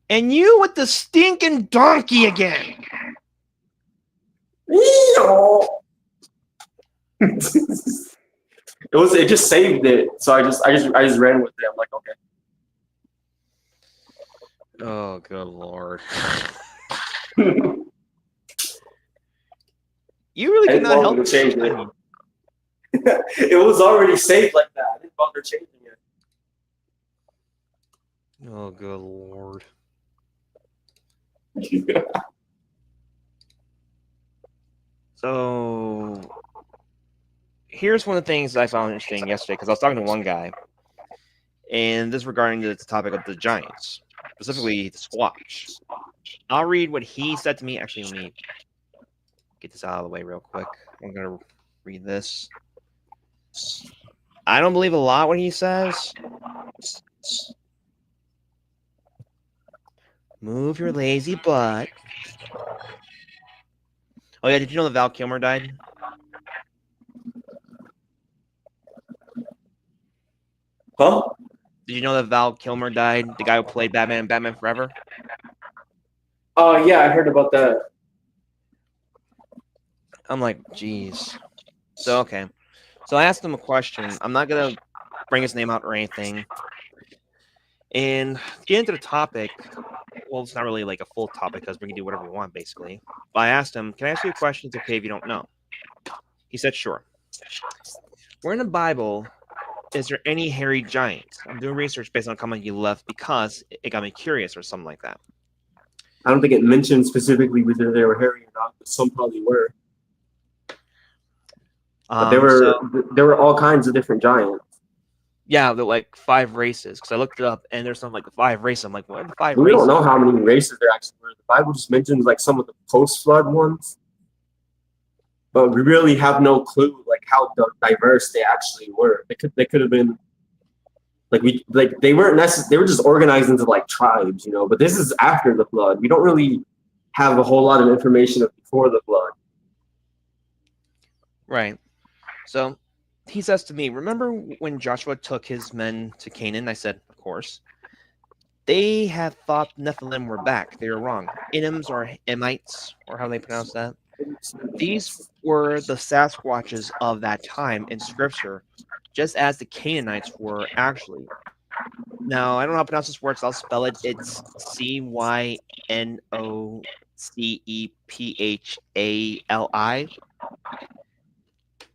And you with the stinking donkey again. It just saved it, so I just ran with it. I'm like, okay. Oh, good lord. You really I could didn't not bother help to change it. yourself. It was already saved like that. I didn't bother changing Oh, good lord. it. So, here's one of the things that I found interesting yesterday because I was talking to one guy, and this regarding the topic of the Giants, specifically the Squatch. I'll read what he said to me. Actually, let me get this out of the way real quick. I'm going to read this. I don't believe a lot what he says. Move your lazy butt. Oh, yeah, did you know that Val Kilmer died? Huh? Did you know that Val Kilmer died? The guy who played Batman in Batman Forever? Oh yeah, I heard about that. I'm like, geez. So, okay. So I asked him a question. I'm not going to bring his name out or anything. And to get into the topic, well, it's not really like a full topic because we can do whatever we want, basically. But I asked him, can I ask you a question? It's okay if you don't know. He said, sure. Where in the Bible is there any hairy giants? I'm doing research based on a comment you left because it got me curious or something like that. I don't think it mentioned specifically whether they were hairy or not, but some probably were. But So there were all kinds of different giants. yeah, they're like 5 races because I looked it up and there's something like 5 races. I'm like, what are the 5 We don't races? know how many races there actually were. The Bible just mentions like some of the post-flood ones, but we really have no clue like how diverse they actually were. They could have been they weren't necessarily, they were just organized into like tribes, you know. But this is after the flood. We don't really have a whole lot of information of before the flood. Right. So he says to me, remember when Joshua took his men to Canaan? I said, of course. They had thought Nephilim were back. They were wrong. Inims or Emites, or how they pronounce that. These were the Sasquatches of that time in scripture, just as the Canaanites were actually. Now, I don't know how to pronounce this word, so I'll spell it. It's Cynocephali.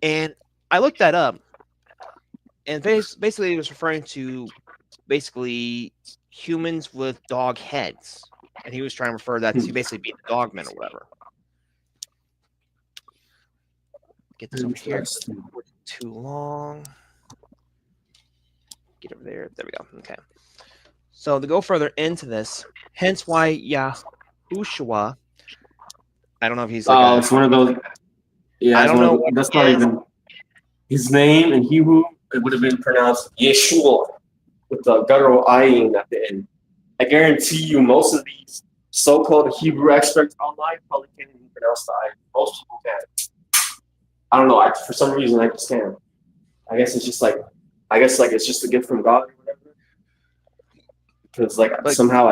And I looked that up, and basically it was referring to basically humans with dog heads. And he was trying to refer that to basically being dogmen or whatever. Get this over here. Too long. Get over there. There we go. Okay. So to go further into this, hence why Yahushua. I don't know if he's like It's one of those. Yeah, I it's don't one of know the, what that's he not is. even his name in Hebrew. It would have been pronounced Yeshua with the guttural ayin at the end. I guarantee you, most of these so-called Hebrew experts online probably can't even pronounce the ayin. Most people can't. I don't know. For some reason, I just can't. I guess it's just like, it's just a gift from God or whatever. Because somehow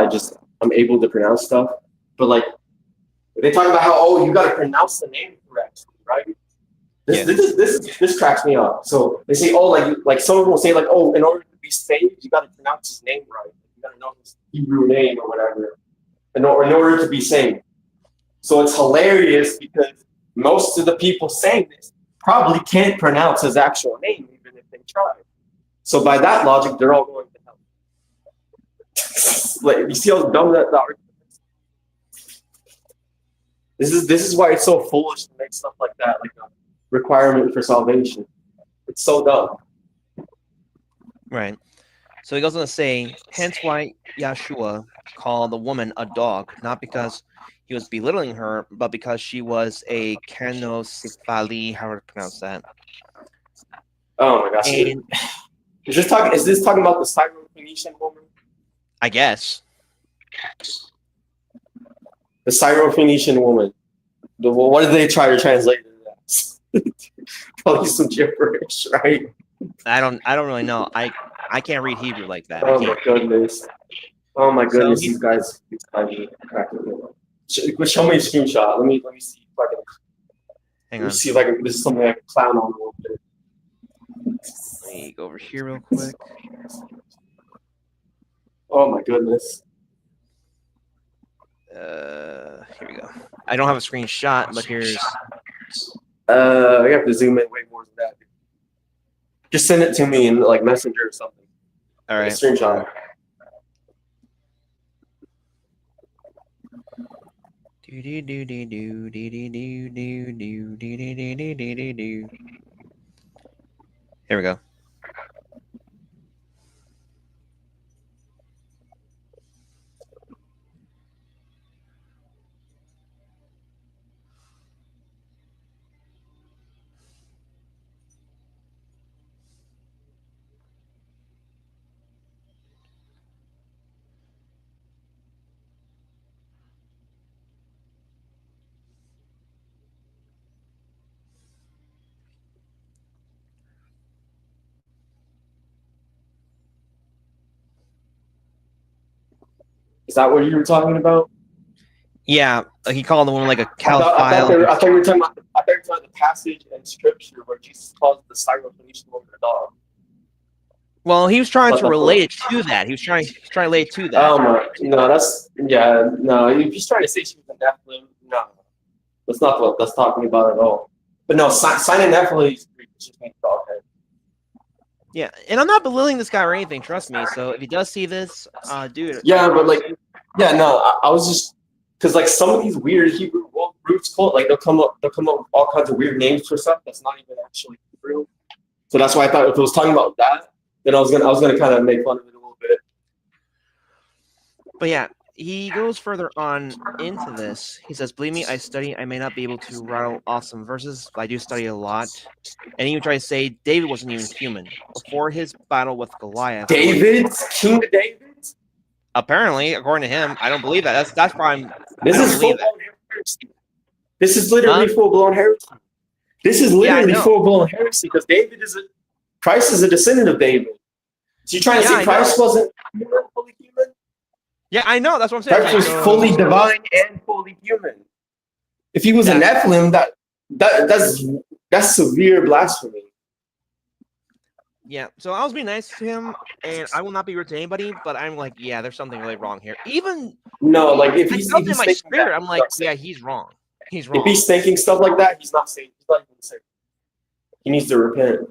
I'm able to pronounce stuff. But like they talk about how you got to pronounce the name correctly, right? This cracks me up. So they say like someone will say like in order to be saved you got to pronounce his name right. You got to know his Hebrew name or whatever in order to be saved. So it's hilarious because most of the people saying this probably can't pronounce his actual name even if they try. So by that logic, they're all going to hell. Like you see how dumb that argument is? This is why it's so foolish to make stuff like that like a requirement for salvation. It's so dumb. Right. So he goes on to say, hence why Yahshua called the woman a dog, not because he was belittling her, but because she was a Cynocephali, how to pronounce that. Oh my gosh. And Is this talking about the Syrophoenician woman? I guess. The Syrophoenician woman. What did they try to translate it as? Probably some gibberish, right? I don't really know. I can't read Hebrew like that. Oh my goodness. Oh my So goodness, he, these guys are cracking me up. Show me a screenshot. Let me see if I can. hang Let me on. see if I can. This is something I can clown on a little bit. Let me go over here real quick. Oh my goodness. Here we go. I don't have a screenshot, but here's. I have to zoom in way more than that. Just send it to me in like Messenger or something. All Like right. a screenshot. Do do do do do do do do do do do do do do do. Here we go. Is that what you were talking about? Yeah, he called the woman like a I cow thought, file. I thought you were talking about. I thought you were talking about the passage in Scripture where Jesus calls the Syrophoenician woman a dog. Well, he was trying But to the- relate it to that. He's trying to relate it to that. Oh my! No, that's yeah. No, if he's trying to say she was a Nephilim, no, that's not what that's talking about at all. But no, sign a Nephilim is just make dog head. Yeah, and I'm not belittling this guy or anything. Trust me. So if he does see this, dude. Yeah, but like, yeah, no, I was just because like some of these weird Hebrew roots cult, like they'll come up with all kinds of weird names for stuff that's not even actually Hebrew. So that's why I thought if it was talking about that, then I was gonna kind of make fun of it a little bit. But yeah, he goes further on into this. He says, "Believe me, I study. I may not be able to rattle off some verses, but I do study a lot." And he would try to say David wasn't even human before his battle with Goliath. King David. Apparently, according to him, I don't believe that. That's why This I don't is believe full blown heresy. This is literally Huh? full blown heresy. This is Yeah, I literally know. full blown heresy because Christ is a descendant of David. So you're trying to Yeah, say I Christ wasn't fully human? Yeah, I know. That's what I'm saying. Christ was So- fully divine and fully human. If he was a Nephilim, that's severe blasphemy. Yeah, so I was being nice to him, and I will not be rude to anybody, but I'm like, yeah, there's something really wrong here. Even No, like if I he's, felt if in he's my thinking spirit, that, I'm he's like, not saying- yeah, he's wrong. He's if wrong. he's thinking stuff like that, he's not saying. He's not even saying. He needs to repent.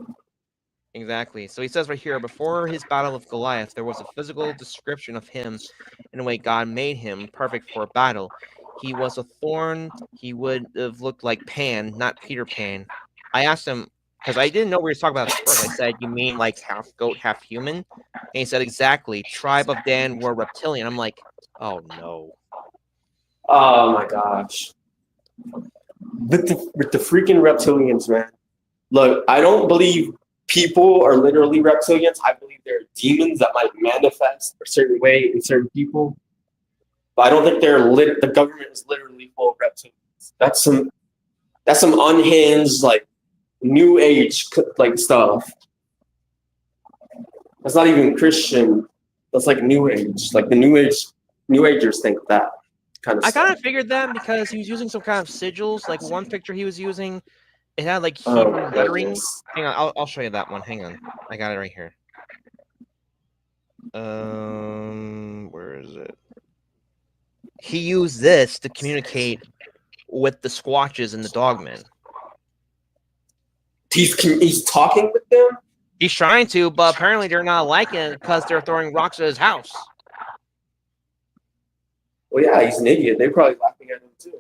Exactly. So he says right here, before his battle with Goliath, there was a physical description of him in a way God made him perfect for battle. He was a thorn. He would have looked like Pan, not Peter Pan. I asked him, because I didn't know we were talking about this first. I said, you mean like half goat, half human? And he said, exactly. Tribe of Dan were reptilian. I'm like, oh no. Oh my gosh. With the freaking reptilians, man. Look, I don't believe people are literally reptilians. I believe they're demons that might manifest a certain way in certain people. But I don't think the government is literally full of reptilians. That's some unhinged, like, new age like stuff. That's not even Christian. That's like new age. Like the new agers think that kind of I stuff. kind of figured that because he was using some kind of sigils. Like one picture he was using, it had like Hebrew lettering. Goodness. Hang on, I'll show you that one. Hang on, I got it right here. Where is it? He used this to communicate with the Squatches and the Dogmen. He's talking with them? He's trying to, but apparently they're not liking it because they're throwing rocks at his house. Well, yeah, he's an idiot. They're probably laughing at him too.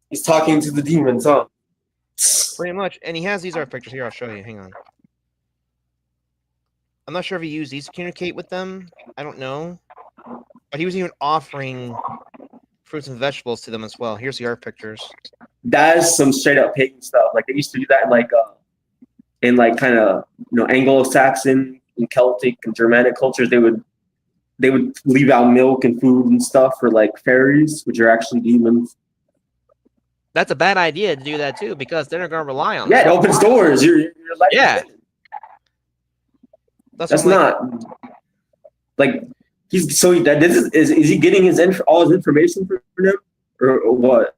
He's talking to the demons, huh? Pretty much. And he has these other pictures here. I'll show you. Hang on. I'm not sure if he used these to communicate with them. I don't know. But he was even offering fruits and vegetables to them as well. Here's the art pictures. That is some straight up pagan stuff. Like they used to do that in like kind of Anglo-Saxon and Celtic and Germanic cultures. They would leave out milk and food and stuff for like fairies, which are actually demons. That's a bad idea to do that too, because they're not going to rely on Yeah, it them. opens doors. You're like, Yeah. That's what I'm like, not like he's so he, that this is he getting all his information from them or what?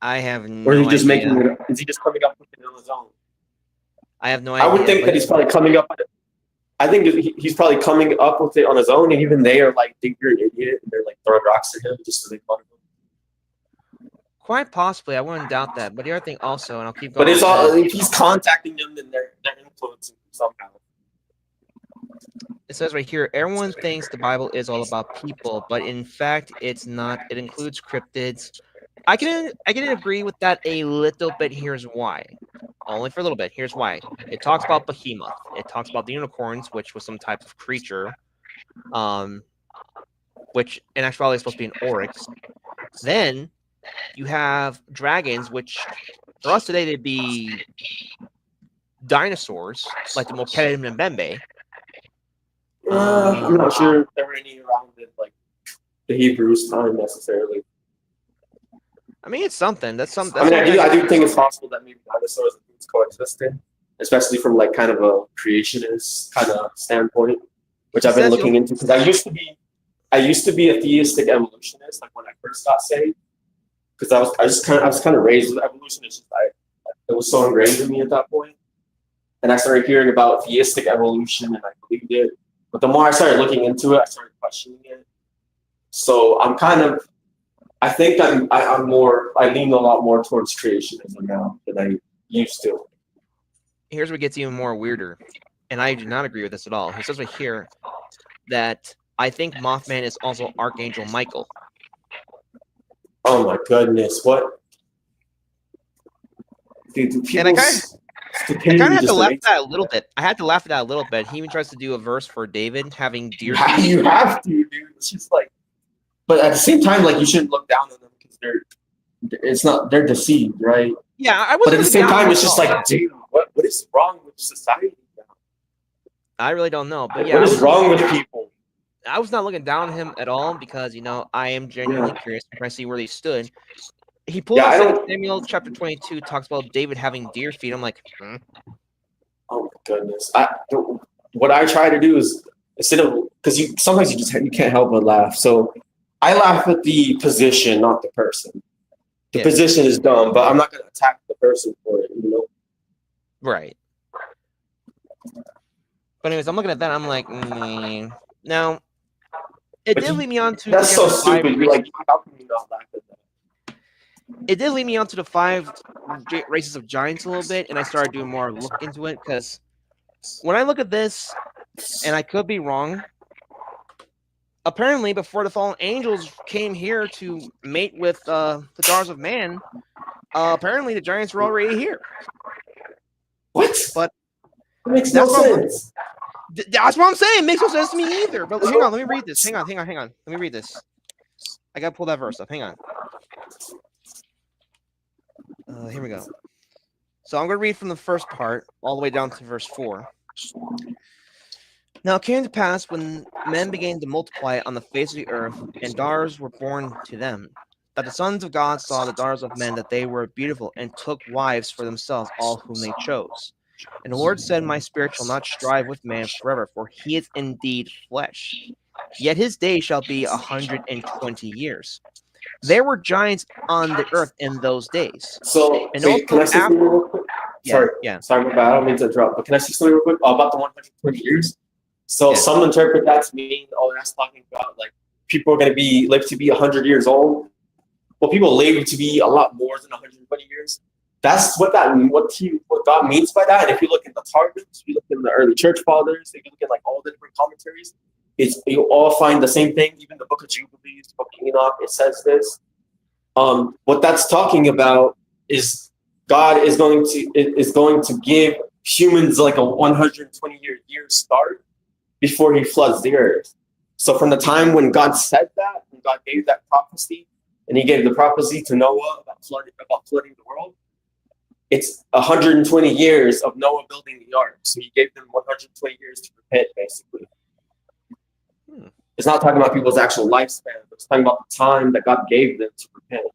I have Or is he no just idea. making it? Is he just coming up with it on his own? I have no I would idea. think But that he's probably coming up. I think he's probably coming up with it on his own, and even they are like, think you're an idiot, and they're like throwing rocks at him just to make fun of him. quite possibly, I wouldn't doubt that. But the other thing also, and I'll keep going. But it's with all this, if he's contacting them, then they're influencing him somehow. it says right here, everyone thinks the Bible is all about people, but in fact, it's not. It includes cryptids. I can agree with that a little bit. Here's why. Only for a little bit. Here's why. It talks about behemoth. It talks about the unicorns, which was some type of creature, which in actuality is supposed to be an oryx. Then you have dragons, which for us today they'd be dinosaurs, like the Mokele and Mbembe. I'm not sure if there were any around in like the Hebrews' time necessarily. I mean, it's something. That's something. I mean, I do think it's possible that maybe dinosaurs and humans coexisted, especially from like kind of a creationist kind of standpoint, which I've been looking into because I used to be a theistic evolutionist, like when I first got saved, because I was kind of raised with evolutionists. It was so ingrained in me at that point, and I started hearing about theistic evolution, and I believed it. But the more I started looking into it, I started questioning it. So I'm kind of, I think I lean a lot more towards creationism now than I used to. Here's what gets even more weirder, and I do not agree with this at all. He says right here that I think Mothman is also Archangel Michael. Oh my goodness, what? Dude, and I kind of had to laugh at that a little bit. I had to laugh at that a little bit. He even tries to do a verse for David having deer. You have to, dude. It's just like, but at the same time, like you shouldn't look down on them because they're deceived, right? Yeah, but at the same time, it's just like, dude, what is wrong with society now? I really don't know, but yeah, what is wrong with people? I was not looking down on him at all because I am genuinely curious to try to see where he stood. He pulled out Samuel chapter 22, talks about David having deer feet. I'm like, oh my goodness! What I try to do is instead of because sometimes you can't help but laugh. So I laugh at the position, not the person. The position is dumb, but I'm not going to attack the person for it. Right. But anyways, I'm looking at that. I'm like, now it did lead me on to. That's so stupid. You're like, how can you not laugh at that? It did lead me on to the 5 races of giants a little bit, and I started doing more look into it because when I look at this, and I could be wrong, apparently before the fallen angels came here to mate with the daughters of man, apparently the giants were already here. What? But that makes no sense. That's what I'm saying. It makes no sense to me either. But hang on, let me read this. Hang on. Let me read this. I gotta pull that verse up. Hang on. Here we go. So I'm going to read from the first part all the way down to verse 4. Now it came to pass when men began to multiply on the face of the earth, and daughters were born to them, that the sons of God saw the daughters of men that they were beautiful, and took wives for themselves, all whom they chose. And the Lord said, my spirit shall not strive with man forever, for he is indeed flesh. Yet his days shall be 120 years. There were giants on the earth in those days. So, and can I say something real quick? Sorry, yeah. Sorry, my bad. I don't mean to interrupt, but can I say something real quick about the 120 years? So some interpret that to mean, that's talking about like people are going to live to be 100 years old. Well, people live to be a lot more than 120 years. That's what God means by that. And if you look at the Targums, if you look in the early church fathers, if you look at like all the different commentaries, you all find the same thing. Even the Book of Jubilees, the Book of Enoch, it says this. What that's talking about is God is going to give humans like a 120-year start before he floods the earth. So from the time when God said that, when God gave that prophecy, and he gave the prophecy to Noah about flooding the world, it's 120 years of Noah building the ark. So he gave them 120 years to repent, basically. It's not talking about people's actual lifespan, but it's talking about the time that God gave them to repent.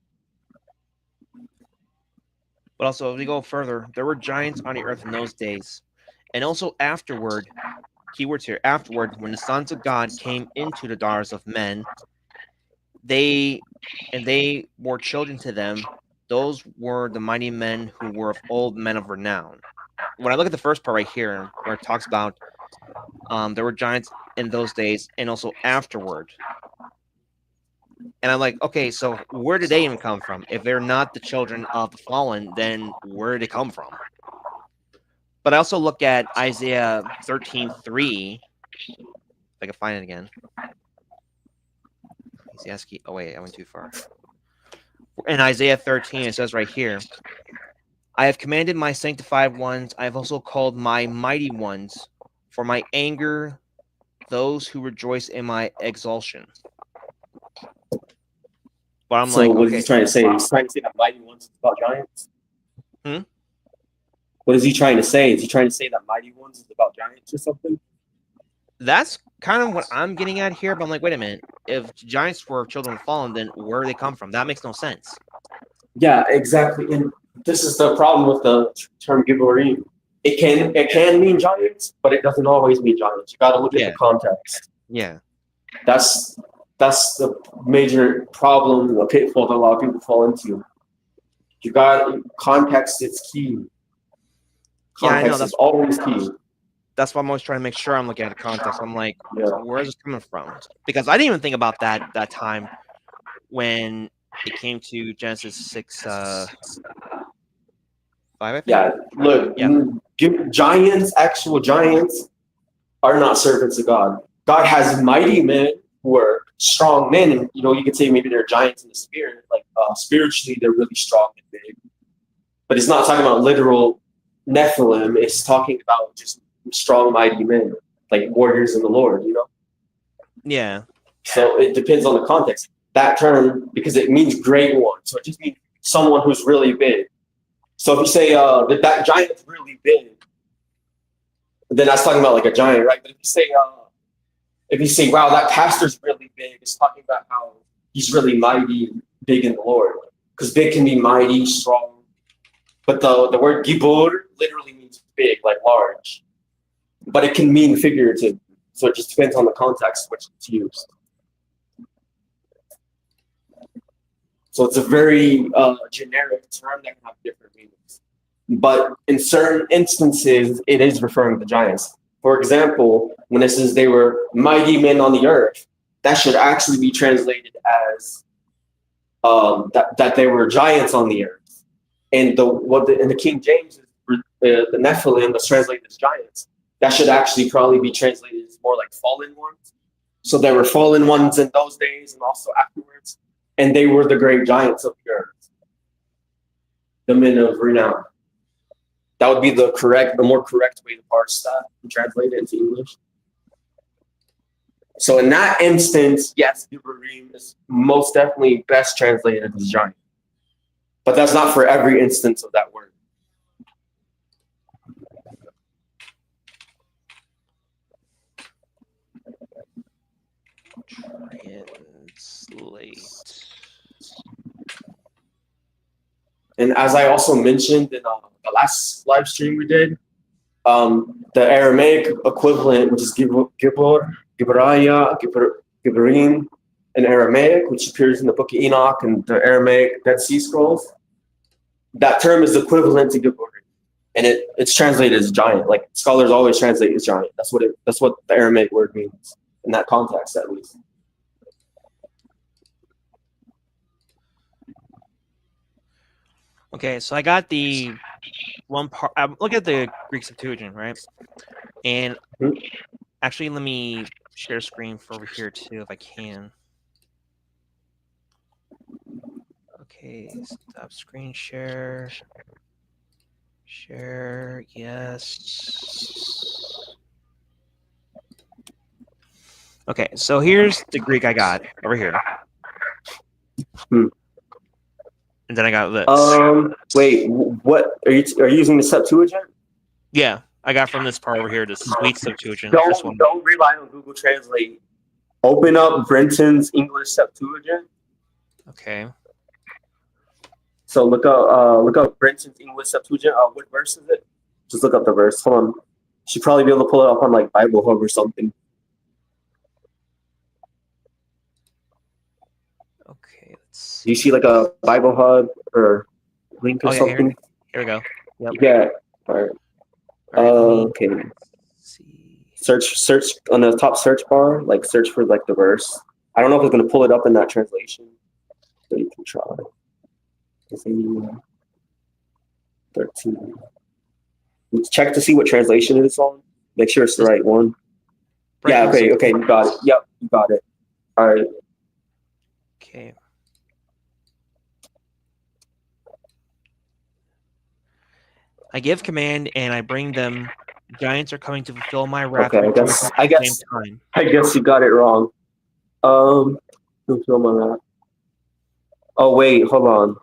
But also, if we go further, there were giants on the earth in those days. And also afterward, keywords here. Afterward, when the sons of God came into the daughters of men, they bore children to them. Those were the mighty men who were of old, men of renown. When I look at the first part right here, where it talks about there were giants in those days and also afterward. And I'm like, okay, so where did they even come from? If they're not the children of the fallen, then where did they come from? But I also look at Isaiah 13:3. If I can find it again. He's asking, oh wait, I went too far. In Isaiah 13, it says right here, I have commanded my sanctified ones. I have also called my mighty ones for my anger, those who rejoice in my exaltation. But I'm So like, what okay. is he trying to say? He's trying to say that mighty ones is about giants. What is he trying to say? Is he trying to say that mighty ones is about giants or something? That's kind of what I'm getting at here. But I'm like, wait a minute. If giants were children of fallen, then where do they come from? That makes no sense. Yeah, exactly. And this is the problem with the term Gibborim. It can mean giants, but it doesn't always mean giants. You got to look at the context. Yeah. That's the major problem, the pitfall that a lot of people fall into. You got context is key. Context is always key. That's why I'm always trying to make sure I'm looking at the context. I'm like, where is this coming from? Because I didn't even think about that time when it came to Genesis 6, 5, I think. Yeah, look, giants, actual giants, are not servants of God. God has mighty men who are strong men, and you could say maybe they're giants in the spirit, like spiritually they're really strong and big. But it's not talking about literal Nephilim. It's talking about just strong, mighty men, like warriors in the Lord. Yeah. So it depends on the context. That term, because it means great one, so it just means someone who's really big. So if you say that giant is really big, then that's talking about like a giant, right? But if you say, wow, that pastor's really big, it's talking about how he's really mighty, big in the Lord. Because big can be mighty, strong. But the word gibor literally means big, like large. But it can mean figurative. So it just depends on the context which it's used. So it's a very generic term that can have different meanings. But in certain instances, it is referring to giants. For example, when it says they were mighty men on the earth, that should actually be translated as that they were giants on the earth. And in the King James, the Nephilim was translated as giants. That should actually probably be translated as more like fallen ones. So there were fallen ones in those days and also afterwards. And they were the great giants of the earth, the men of renown. That would be the more correct way to parse that and translate it into English. So in that instance, yes, Gibborim is most definitely best translated as giant. But that's not for every instance of that word. Translate. And as I also mentioned in the last live stream we did, the Aramaic equivalent, which is Gibor, Giboraya, Gibborim in Aramaic, which appears in the Book of Enoch and the Aramaic Dead Sea Scrolls, that term is equivalent to Gibborim. And it's translated as giant. Like scholars always translate as giant. That's what the Aramaic word means in that context, at least. Okay, so I got the one part. I'm looking at the Greek Septuagint, right? And actually, let me share screen for over here too, if I can. Okay, stop screen share. Share, yes. Okay, so here's the Greek I got over here. And then I got this. Wait, what are you using the Septuagint? Yeah, I got from this part over here, the sweet Septuagint. Don't rely on Google Translate. Open up Brenton's English Septuagint. Okay. So look up Brenton's English Septuagint. What verse is it? Just look up the verse. Hold on. Should probably be able to pull it up on like Bible Hub or something. Okay, let's Do you see. see like a Bible Hub or link or Oh yeah, something? here we go. Yep. Yeah. All right. All right, let me Okay. see. Search on the top search bar. Like search for like the verse. I don't know if it's gonna pull it up in that translation, but you can try. Isaiah 13. Check to see what translation it is on. Make sure it's the right one. Yeah. Okay. Okay. You got it. Yep. You got it. All right. Okay. I give command and I bring them. Giants are coming to fulfill my wrath. Okay. I guess you got it wrong. Fulfill my wrath. Oh wait, hold on.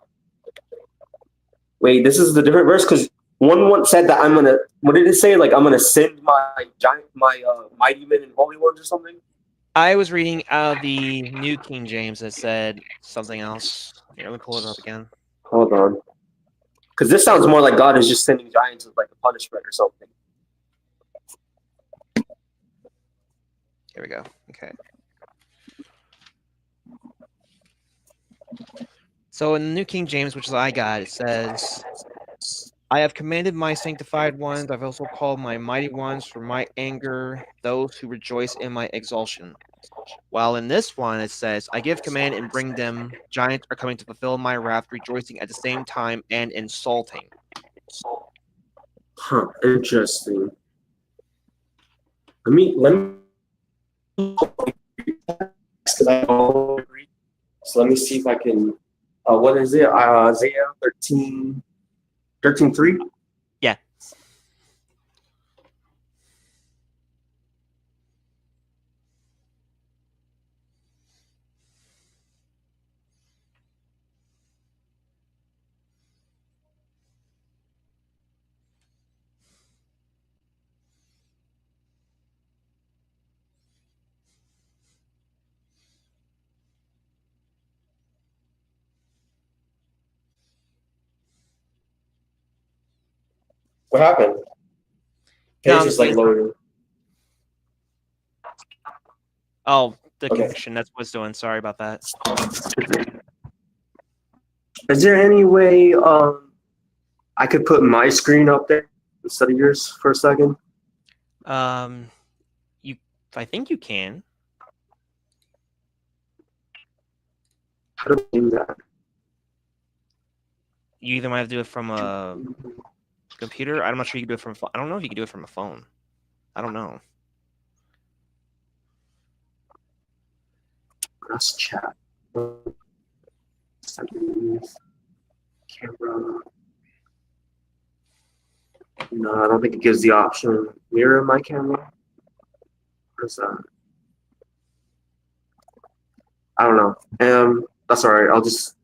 Wait, this is the different verse because one said that I'm gonna. What did it say? Like I'm gonna send my mighty men and holy ones or something. I was reading out of the New King James that said something else. Here, let me pull it up again. Hold on, because this sounds more like God is just sending giants as like a punishment or something. Here we go. Okay. So in the New King James, which is I got, it says, I have commanded my sanctified ones. I've also called my mighty ones for my anger, those who rejoice in my exaltation. While in this one, it says, I give command and bring them. Giants are coming to fulfill my wrath, rejoicing at the same time and insulting. Huh. Interesting. Let me because I don't agree. So let me see if I can. What is it? Isaiah 13:3. Yeah. What happened? Page is like loading. Oh, the connection. That's what it's doing. Sorry about that. Is there any way I could put my screen up there instead of yours for a second? I think you can. How do I do that? You either might have to do it from a computer. I'm not sure you can do it from a phone. I don't know if you can do it from a phone. I don't know. Let's chat. Camera. No, I don't think it gives the option. Mirror my camera. What's that? I don't know. That's all right. I'll just.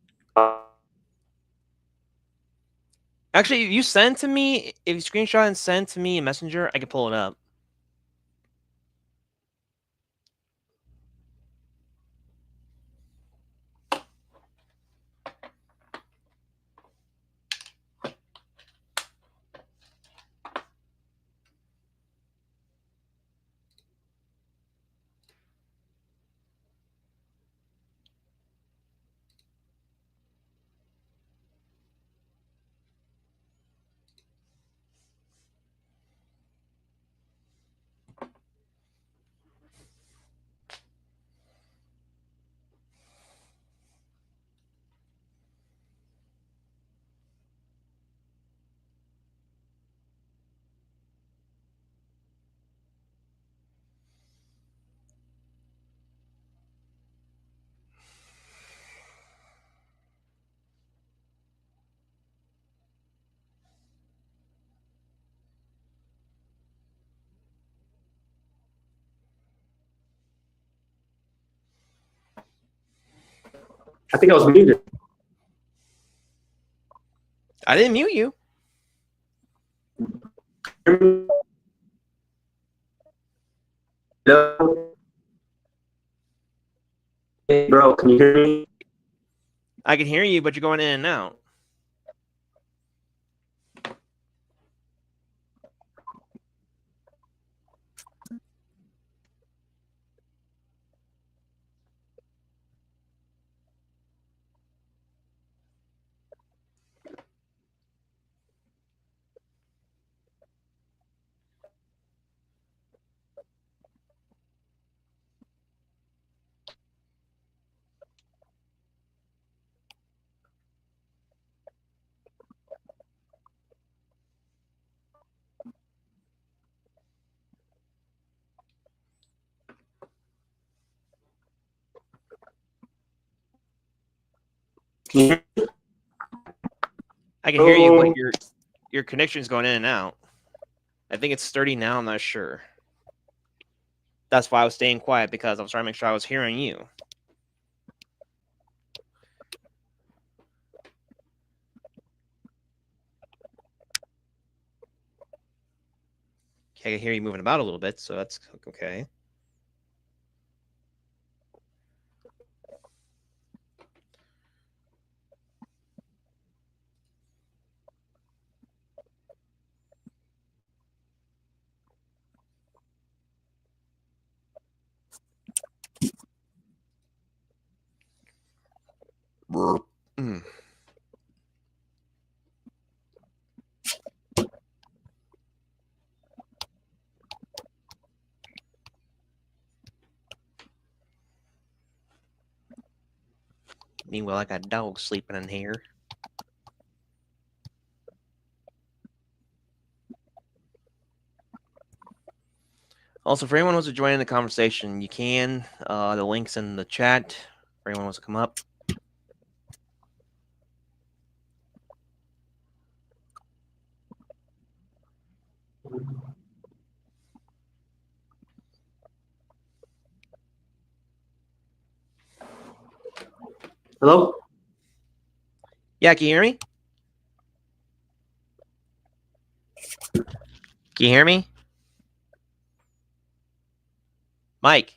Actually, if you send to me, if you screenshot and send to me a messenger, I can pull it up. I think I was muted. I didn't mute you. No. Hey, bro, can you hear me? I can hear you, but you're going in and out. Can I can hear you, but your connection's going in and out. I think it's sturdy now. I'm not sure. That's why I was staying quiet, because I was trying to make sure I was hearing you. Okay, I can hear you moving about a little bit, so that's okay. Mm. Meanwhile, I got dogs sleeping in here. Also, for anyone who wants to join in the conversation, you can. The link's in the chat. For anyone who wants to come up. Hello? Yeah, can you hear me? Can you hear me? Mike?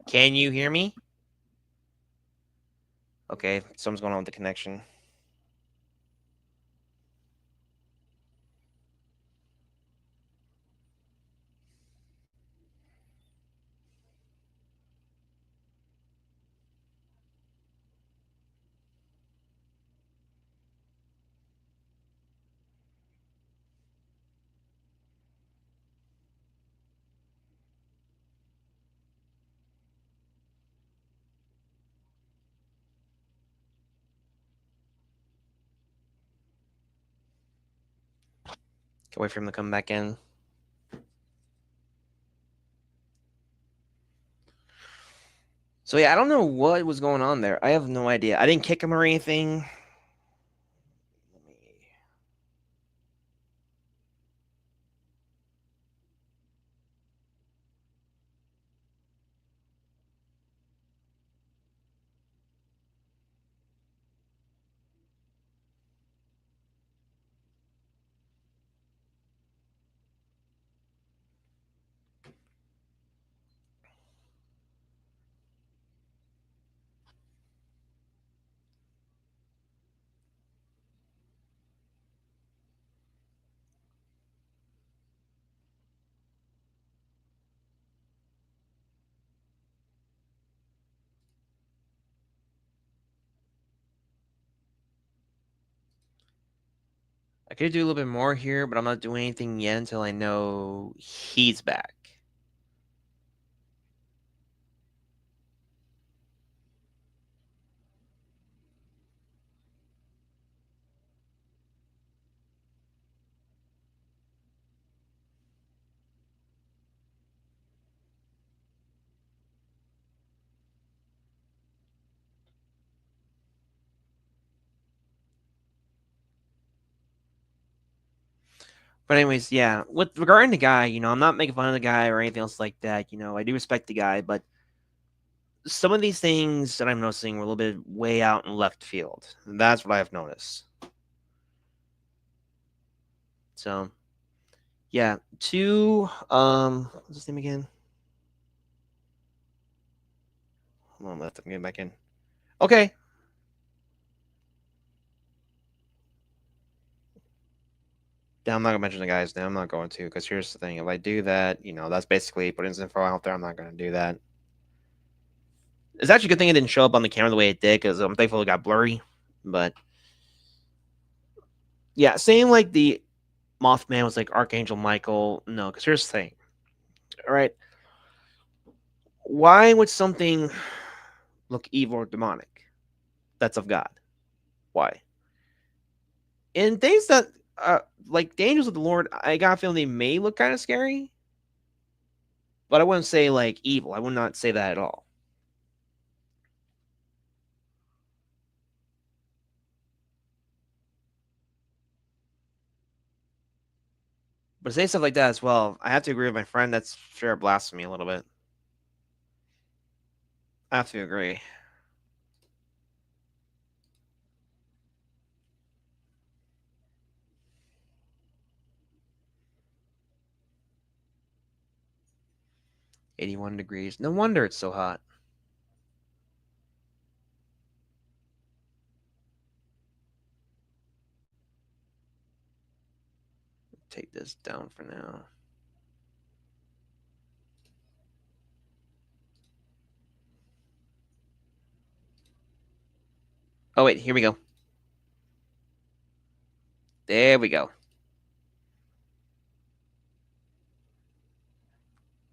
Can you hear me? Okay, something's going on with the connection. Can wait for him to come back in. So yeah, I don't know what was going on there. I have no idea. I didn't kick him or anything. I could do a little bit more here, but I'm not doing anything yet until I know he's back. But anyways, yeah, with regarding the guy, I'm not making fun of the guy or anything else like that. I do respect the guy, but some of these things that I'm noticing were a little bit way out in left field. And that's what I've noticed. So, yeah, what's his name again? Hold on, let them get back in. Okay. Yeah, I'm not gonna mention the guy's name. I'm not going to, because here's the thing: if I do that, that's basically putting his info out there. I'm not gonna do that. It's actually a good thing it didn't show up on the camera the way it did, because I'm thankful it got blurry. But yeah, saying like the Mothman was like Archangel Michael, no, because here's the thing. All right, why would something look evil or demonic that's of God? Why? And things that like the angels of the Lord, I got a feeling they may look kind of scary, but I wouldn't say like evil. I would not say that at all. But to say stuff like that as well, I have to agree with my friend. That's fair blasphemy a little bit. I have to agree. $81 degrees. No wonder it's so hot. Take this down for now. Oh, wait, here we go. There we go.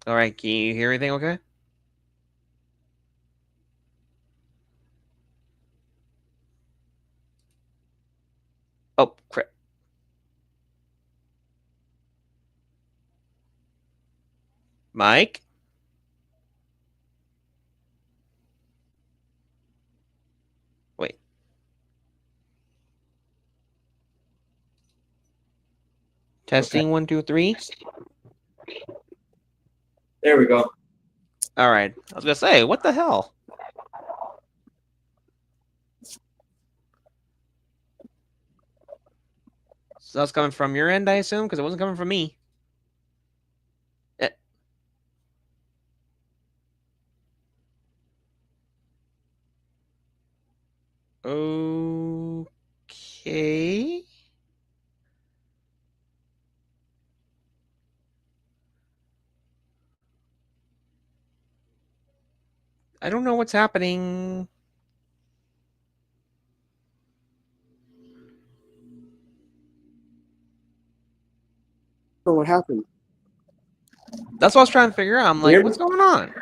All right, can you hear anything okay? Oh, crap. Mike? Wait. Testing, 1, 2, 3. There we go. All right. I was going to say, what the hell? So that's coming from your end, I assume, because it wasn't coming from me. Okay. I don't know what's happening. So what happened? That's what I was trying to figure out. I'm like, what's going on?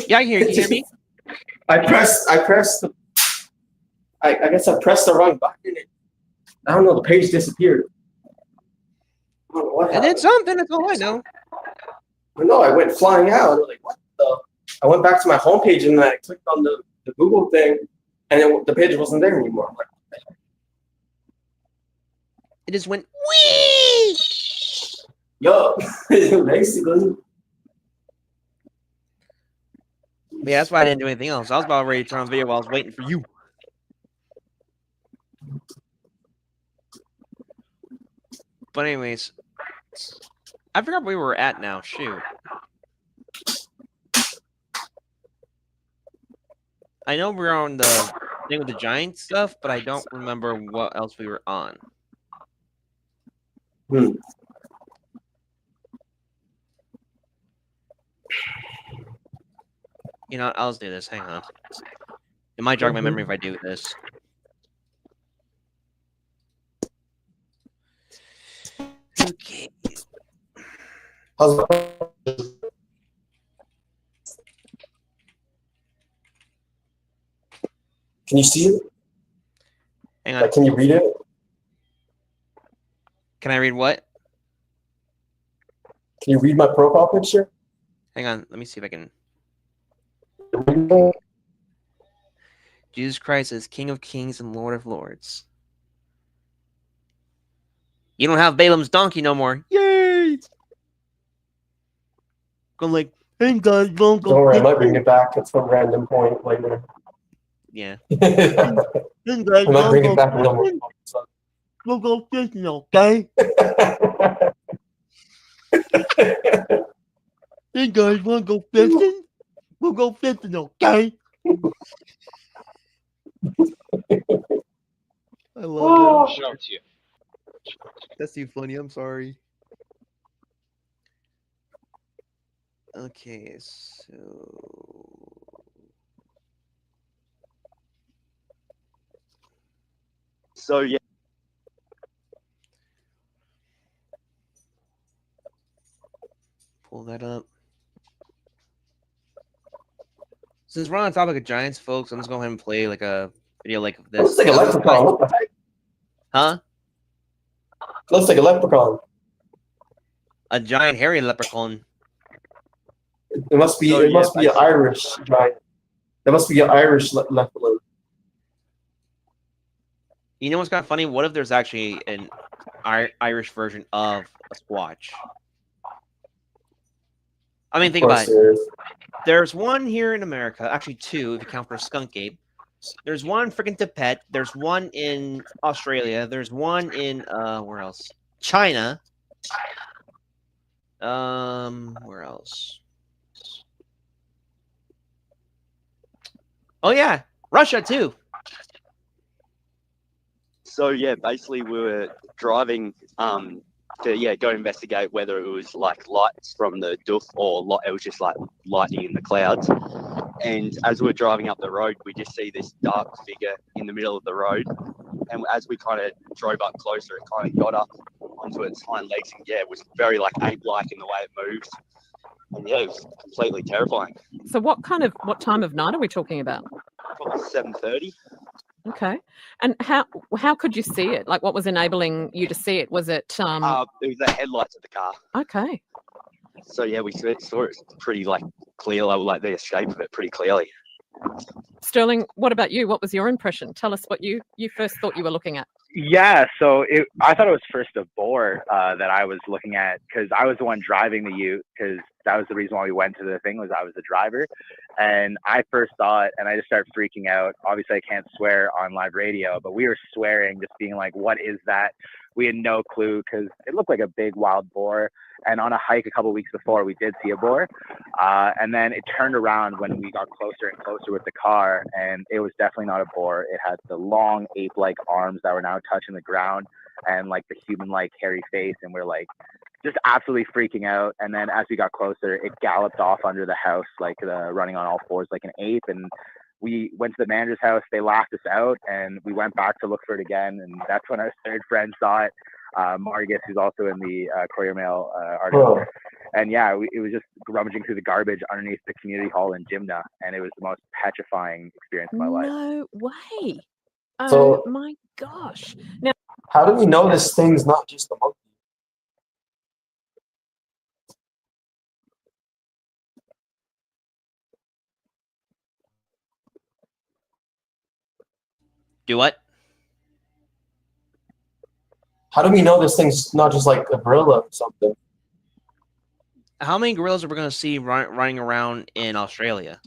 Yeah, I hear you. Can you hear me? I guess I pressed the wrong button. I don't know. The page disappeared. I don't know what It happened. did something. That's all I know. No, I went flying out. I was like, what the? I went back to my homepage and then I clicked on the Google thing, and the page wasn't there anymore. I'm like, It just went wee. yo, basically. Yeah, that's why I didn't do anything else. I was about ready to turn on video while I was waiting for you. But anyways, I forgot where we were at now. Shoot. I know we're on the thing with the giant stuff, but I don't remember what else we were on. You know, I'll just do this. Hang on. It might jog my memory if I do this. Okay. Can you see it? Hang on. Like, can you read it? Can I read what? Can you read my profile picture? Hang on. Let me see if I can. Jesus Christ is King of Kings and Lord of Lords. You don't have Balaam's donkey no more. Yay! Go like, hey guys, don't go. Don't worry, I might bring it back at some random point later. Yeah. I might bring it back a little more. We'll go fishing, okay? Hey guys, wanna go fishing? We'll go fishing, okay? I love it. Shout out to you. That's too funny. I'm sorry. Okay, so yeah. Pull that up. Since we're on the topic of Giants, folks, I'm just going to go ahead and play like a video like this. Looks like a leprechaun. What the heck? Huh? Looks like a leprechaun. A giant hairy leprechaun. It must be. So, It yeah, must be an Irish giant. That must be an Irish leprechaun. You know what's kind of funny? What if there's actually an Irish version of a Squatch. I mean, Of think about course it. there is. There's one here in America, actually two if you count for Skunk Ape. There's one freaking Tibet. There's one in Australia. There's one in where else? China. Where else? Oh yeah, Russia too. So yeah, basically we were driving to go investigate whether it was like lights from the doof or it was just like lightning in the clouds. And as we're driving up the road, we just see this dark figure in the middle of the road. And as we kind of drove up closer, it kind of got up onto its hind legs, and it was very like ape-like in the way it moved. And it was completely terrifying. So what time of night are we talking about? Probably 7:30. Okay. And how could you see it? Like, what was enabling you to see it? Was it It was the headlights of the car. okay. So yeah, we saw it pretty like clear, like the shape of it pretty clearly. Sterling, what about you? What was your impression? Tell us what you first thought you were looking at. Yeah, so I thought it was first a boar that I was looking at, because I was the one driving the ute, because that was the reason why we went to the thing, was I was the driver. And I first saw it and I just started freaking out. Obviously I can't swear on live radio, but we were swearing, just being like, what is that? We had no clue, because it looked like a big wild boar. And on a hike a couple of weeks before, we did see a boar. And then it turned around when we got closer and closer with the car, and it was definitely not a boar. It had the long ape-like arms that were now touching the ground, and like the human-like hairy face. And we're like just absolutely freaking out. And then as we got closer, it galloped off under the house, like running on all fours like an ape. And we went to the manager's house. They laughed us out, and we went back to look for it again. And that's when our third friend saw it. Margus, who's also in the Courier Mail article. Oh. And yeah, it was just rummaging through the garbage underneath the community hall in Jimna, and it was the most petrifying experience of my life. No way. So- Oh my gosh. Now, How do we know this thing's not just a monkey? Do what? How do we know this thing's not just like a gorilla or something? How many gorillas are we going to see running around in Australia?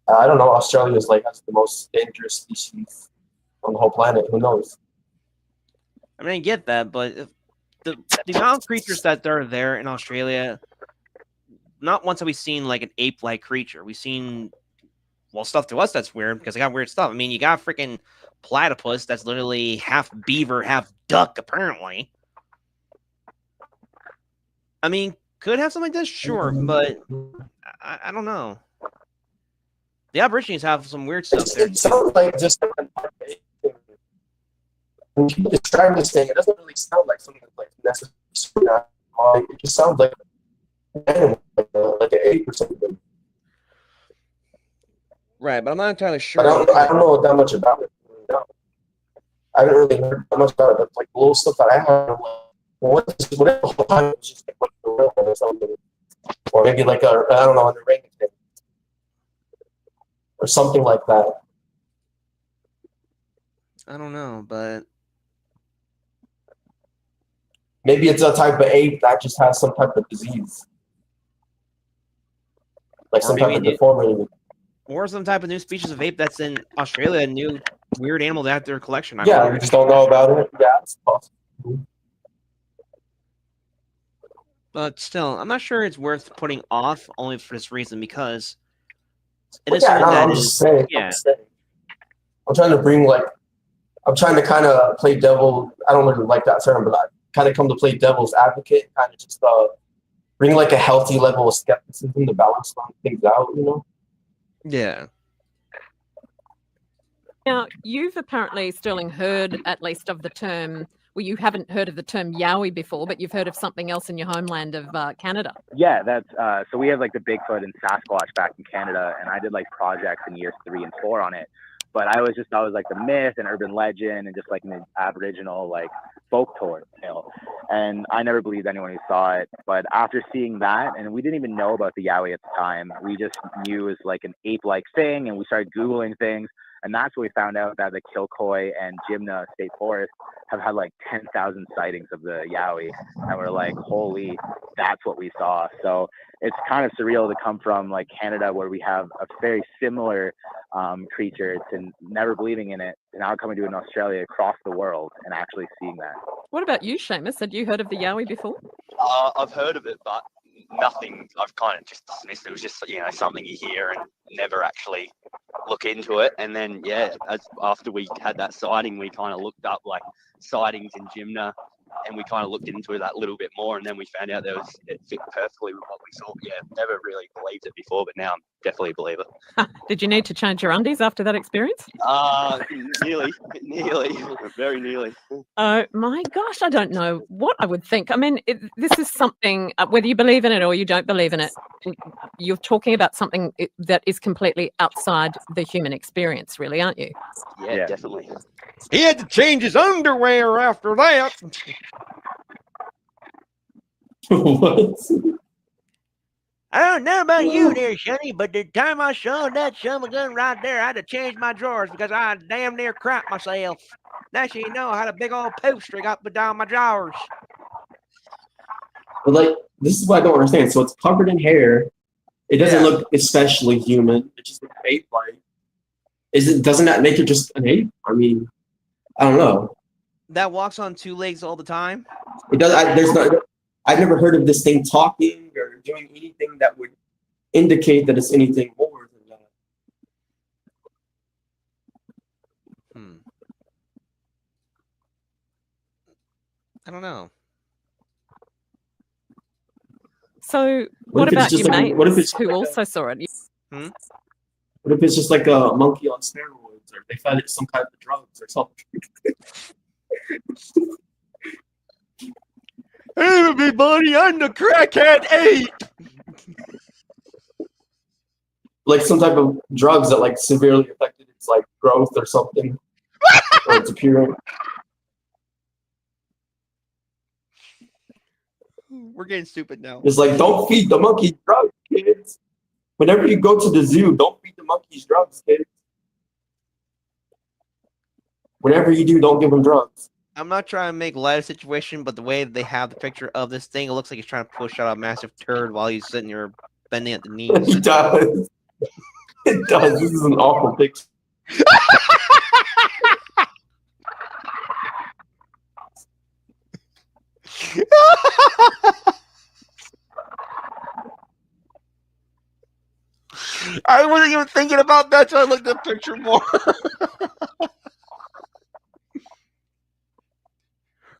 I don't know. Australia's like has the most dangerous species on the whole planet. Who knows? I mean, I get that, but if the amount of creatures that are there in Australia, not once have we seen like an ape-like creature. We've seen, well, stuff to us that's weird because they got weird stuff. I mean, you got freaking platypus that's literally half beaver, half duck, apparently. I mean, could have something like this, sure, but I don't know. The Aborigines have some weird stuff there. It sounds like just when people describe this thing, it doesn't really sound like something like necessarily. It just sounds like an animal, like an ape or something. Right, but I'm not entirely sure. I don't know that much about it. No. I haven't really heard that much about it, but like the little stuff that I have, like, what is whatever the whole time, it's just like a gorilla or something. Or maybe like an orangutan. Or something like that. I don't know, but maybe it's a type of ape that just has some type of disease. Like Or some type maybe of it- deformity. or some type of new species of ape that's in Australia, a new weird animal they have their collection. I Yeah, don't we know. just don't know about it. Yeah, it's possible. But still, I'm not sure it's worth putting off only for this reason because it Well, is yeah, something no, that I'm is just saying. yeah. I'm trying to bring I'm trying to kind of play devil. I don't really like that term, but I kind of come to play devil's advocate, kind of just bring like a healthy level of skepticism to balance things out, you know? Yeah. now you've apparently, Sterling, heard at least of the term. Well, you haven't heard of the term Yowie before, but you've heard of something else in your homeland of Canada. Yeah, that's so we have like the Bigfoot and Sasquatch back in Canada, and I did like projects in years 3 and 4 on it. But I always just thought it was like the myth and urban legend and just like an Aboriginal like folk tale. And I never believed anyone who saw it. But after seeing that, and we didn't even know about the Yowie at the time, we just knew it was like an ape-like thing, and we started Googling things. And that's when we found out that the Kilcoy and Jimna State Forest have had like 10,000 sightings of the Yowie. And we're like, holy, that's what we saw. So it's kind of surreal to come from like Canada, where we have a very similar creature, to never believing in it, and now coming to in Australia across the world and actually seeing that. What about you, Seamus? Had you heard of the Yowie before? I've heard of it, but nothing. I've kind of just dismissed it. It was just, you know, something you hear and never actually look into it. And then, yeah, after we had that sighting, we kind of looked up like sightings in Jimna, and we kind of looked into that a little bit more, and then we found out it fit perfectly with what we saw. Yeah, never really believed it before, but now I'm definitely a believer. Did you need to change your undies after that experience? Nearly, very nearly. Oh my gosh, I don't know what I would think. I mean, this is something, whether you believe in it or you don't believe in it, you're talking about something that is completely outside the human experience, really, aren't you? Yeah, definitely. He had to change his underwear after that. What? I don't know about you there, Sonny, but the time I saw that son of a gun right there, I had to change my drawers because I damn near crapped myself. Next thing you know, I had a big old poster got down my drawers. But like, this is what I don't understand. So it's covered in hair. It doesn't look especially human. It just looks ape-like. Doesn't that make it just an ape? I mean, I don't know. That walks on two legs all the time. It does. I've never heard of this thing talking or doing anything that would indicate that it's anything more than that. I don't know. So what if it's about just your like- mates what if it's who like a- also saw it? What if it's just like a monkey on steroids, or they found it some kind of drugs or something? Hey, everybody, I'm the crackhead ape. Like some type of drugs that like severely affected its like growth or something, or its appearance. We're getting stupid now. It's like, don't feed the monkeys drugs, kids. Whenever you go to the zoo, don't feed the monkeys drugs, kids. Whenever you do, don't give them drugs. I'm not trying to make light of the situation, but the way they have the picture of this thing, it looks like he's trying to push out a massive turd while he's sitting there bending at the knees. It does. It does. This is an awful picture. I wasn't even thinking about that until I looked at the picture more.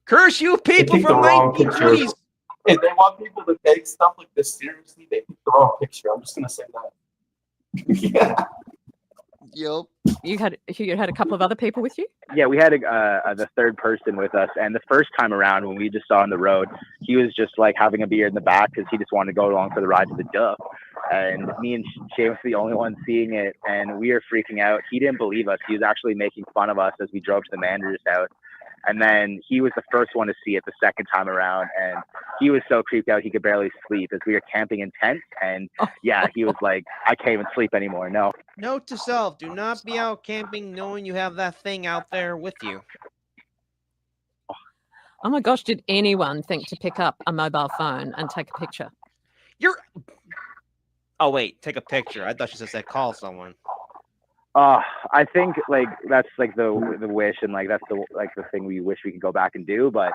Curse you people picked the from wrong picture. 1920s. If they want people to take stuff like this seriously, they picked the wrong picture. I'm just gonna say that. Yeah. You had a couple of other people with you? Yeah, we had the third person with us, and the first time around when we just saw on the road, he was just like having a beer in the back because he just wanted to go along for the ride to the Duff. And me and James were the only ones seeing it, and we were freaking out. He didn't believe us. He was actually making fun of us as we drove to the manager's house. And then he was the first one to see it the second time around, and he was so creeped out he could barely sleep as we were camping in tents. And yeah, he was like, I can't even sleep anymore. No. Note to self, do not be out camping knowing you have that thing out there with you. Oh my gosh, did anyone think to pick up a mobile phone and take a picture? Oh, wait, take a picture. I thought she said call someone. I think like that's like the wish, and like that's the thing we wish we could go back and do. But